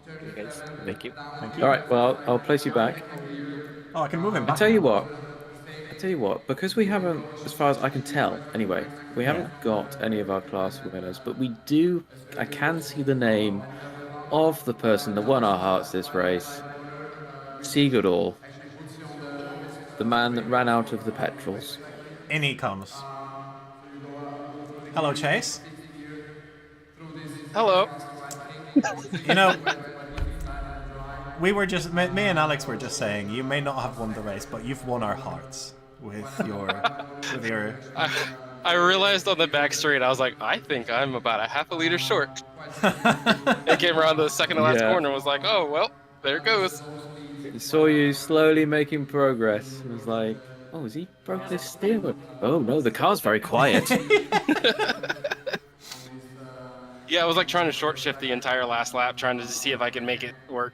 Okay, guys. Thank you. Thank you. All right. Well, I'll place you back. Oh, I can move him back. I tell you what. Because we haven't, as far as I can tell, anyway, we haven't got any of our class winners, but we do. I can see the name of the person that won our hearts this race. Sigurdal, the man that ran out of the petrols. In he comes. Hello, Chase. Hello. You know, we were just me and Alex were just saying you may not have won the race, but you've won our hearts with your. I realized on the back straight, I was like, I think I'm about a half a liter short. It came around the second to last corner and was like, oh, well, there it goes. I saw you slowly making progress. It was like, oh, has he broke this steer? Oh, no, the car's very quiet. Yeah, I was like trying to short shift the entire last lap, trying to see if I can make it work.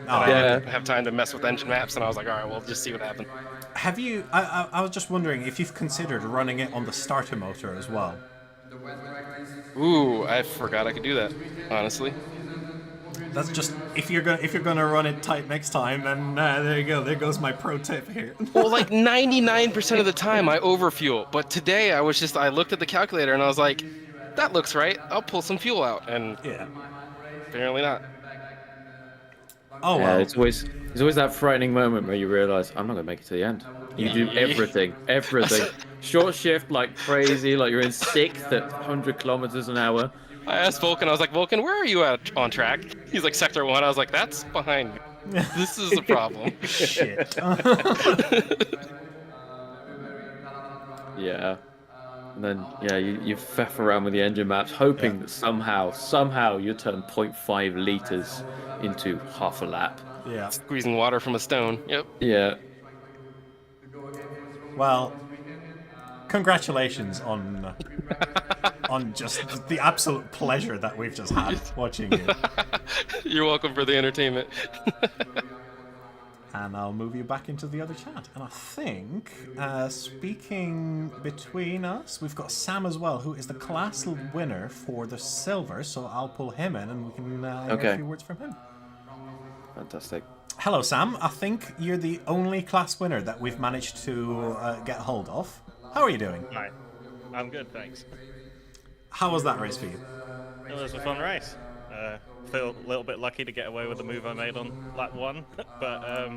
Oh, I yeah. didn't have time to mess with engine maps, and I was like, all right, well, just see what happens. Have you? I was just wondering if you've considered running it on the starter motor as well. Ooh, I forgot I could do that, honestly. That's just if you're gonna run it tight next time, then there you go. There goes my pro tip here. Well, like 99% of the time I overfuel, but today I looked at the calculator and I was like, that looks right. I'll pull some fuel out, and Yeah. apparently not. Oh Yeah, well. it's always that frightening moment where you realise I'm not gonna make it to the end. You do everything. Short shift like crazy, like you're in sixth at 100 kilometers an hour. I asked Vulcan, I was like, Vulcan, where are you at on track? He's like, Sector 1. I was like, that's behind me. This is a problem. Shit. Yeah. And then, yeah, you faff around with the engine maps, hoping that somehow you turn 0.5 litres into half a lap. Yeah. Squeezing water from a stone. Yep. Yeah. Well, congratulations on just the absolute pleasure that we've just had watching you. You're welcome for the entertainment. And I'll move you back into the other chat. And I think, speaking between us, we've got Sam as well, who is the class winner for the silver. So I'll pull him in and we can hear a few words from him. Fantastic. Hello, Sam. I think you're the only class winner that we've managed to get hold of. How are you doing? Hi. I'm good, thanks. How was that race for you? It was a fun race. Feel a little bit lucky to get away with the move I made on lap 1, but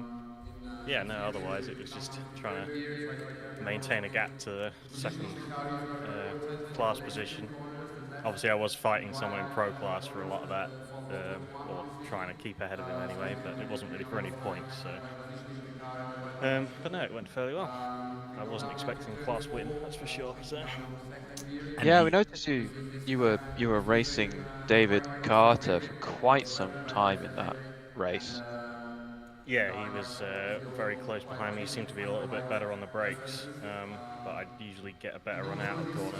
yeah, no, otherwise it was just trying to maintain a gap to the second class position. Obviously I was fighting someone in pro class for a lot of that, or trying to keep ahead of him anyway, but it wasn't really for any points, so... but no, it went fairly well. I wasn't expecting a class win, that's for sure, so... Yeah, we noticed you were racing David Carter for quite some time in that race. Yeah, he was very close behind me. He seemed to be a little bit better on the brakes, but I usually get a better run out of the corner.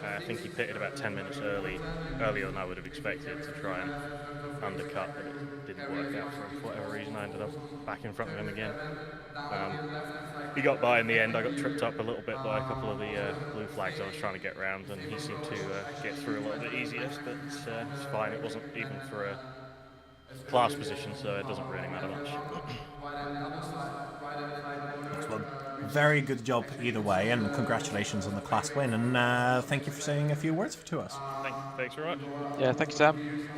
I think he pitted about 10 minutes earlier than I would have expected to try and undercut, but it didn't work out for him for whatever reason. I ended up back in front of him again. He got by in the end. I got tripped up a little bit by a couple of the blue flags I was trying to get round, and he seemed to get through a little bit easier, but it's fine. It wasn't even for a class position, so it doesn't really matter much. Excellent. Very good job either way, and congratulations on the class win, and thank you for saying a few words to us. Thanks very much. Yeah, thank you, Sam.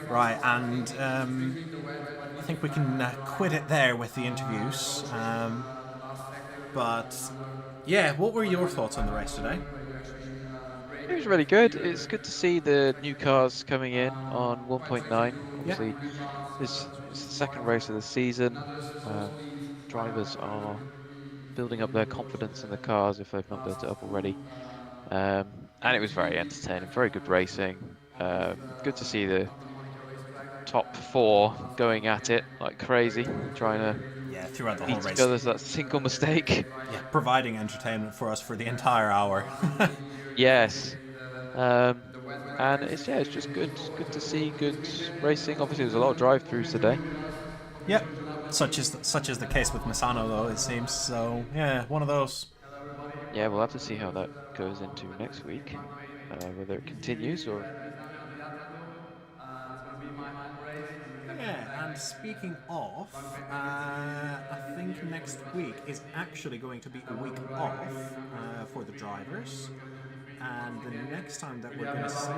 Right, and I think we can quit it there with the interviews. But yeah, what were your thoughts on the race today? It was really good. It's good to see the new cars coming in on 1.9. Obviously, this is the second race of the season. Drivers are building up their confidence in the cars if they've not built it up already. And it was very entertaining, very good racing. Good to see the top 4 going at it like crazy, trying to throughout the whole beat race. each other. So that's a single mistake. Yeah, providing entertainment for us for the entire hour. Yes. And it's just good to see good racing. Obviously, there's a lot of drive-throughs today. Yep, such is the case with Misano, though, it seems. So yeah, one of those. Yeah, we'll have to see how that goes into next week, whether it continues or. Yeah, and speaking of, I think next week is actually going to be a week off for the drivers, and the next time that we're going to see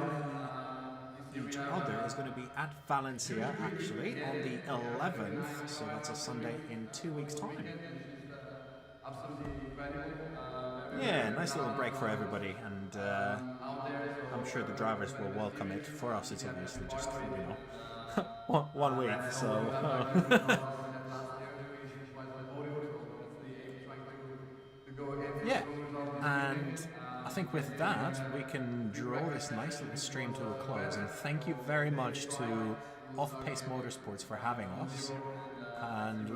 each other is going to be at Valencia, actually, on the 11th, so that's a Sunday in 2 weeks' time. Yeah, nice little break for everybody, and I'm sure the drivers will welcome it. For us, it's obviously just, one week, so... Yeah, and I think with that, we can draw this nice little stream to a close, and thank you very much to Off-Pace Motorsports for having us, and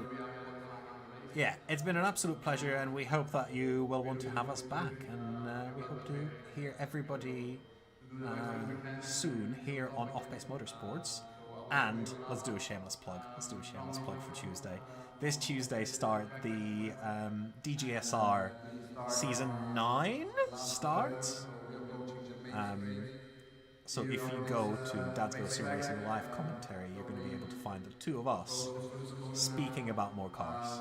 yeah, it's been an absolute pleasure, and we hope that you will want to have us back, and we hope to hear everybody soon here on Off-Pace Motorsports. And let's do a shameless plug. Let's do a shameless plug for Tuesday. This Tuesday start the DGSR Season 9 starts. So if you go to Dad's Go Sim Racing live commentary, you're going to be able to find the two of us speaking about more cars.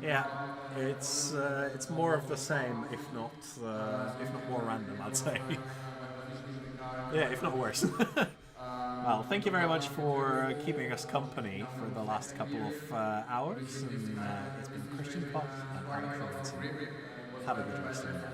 Yeah, it's more of the same, if not more random, I'd say. Yeah, if not worse. Well, thank you very much for keeping us company for the last couple of hours, and it's been Kristian, Kott, and Kristian. Have a good rest of the night.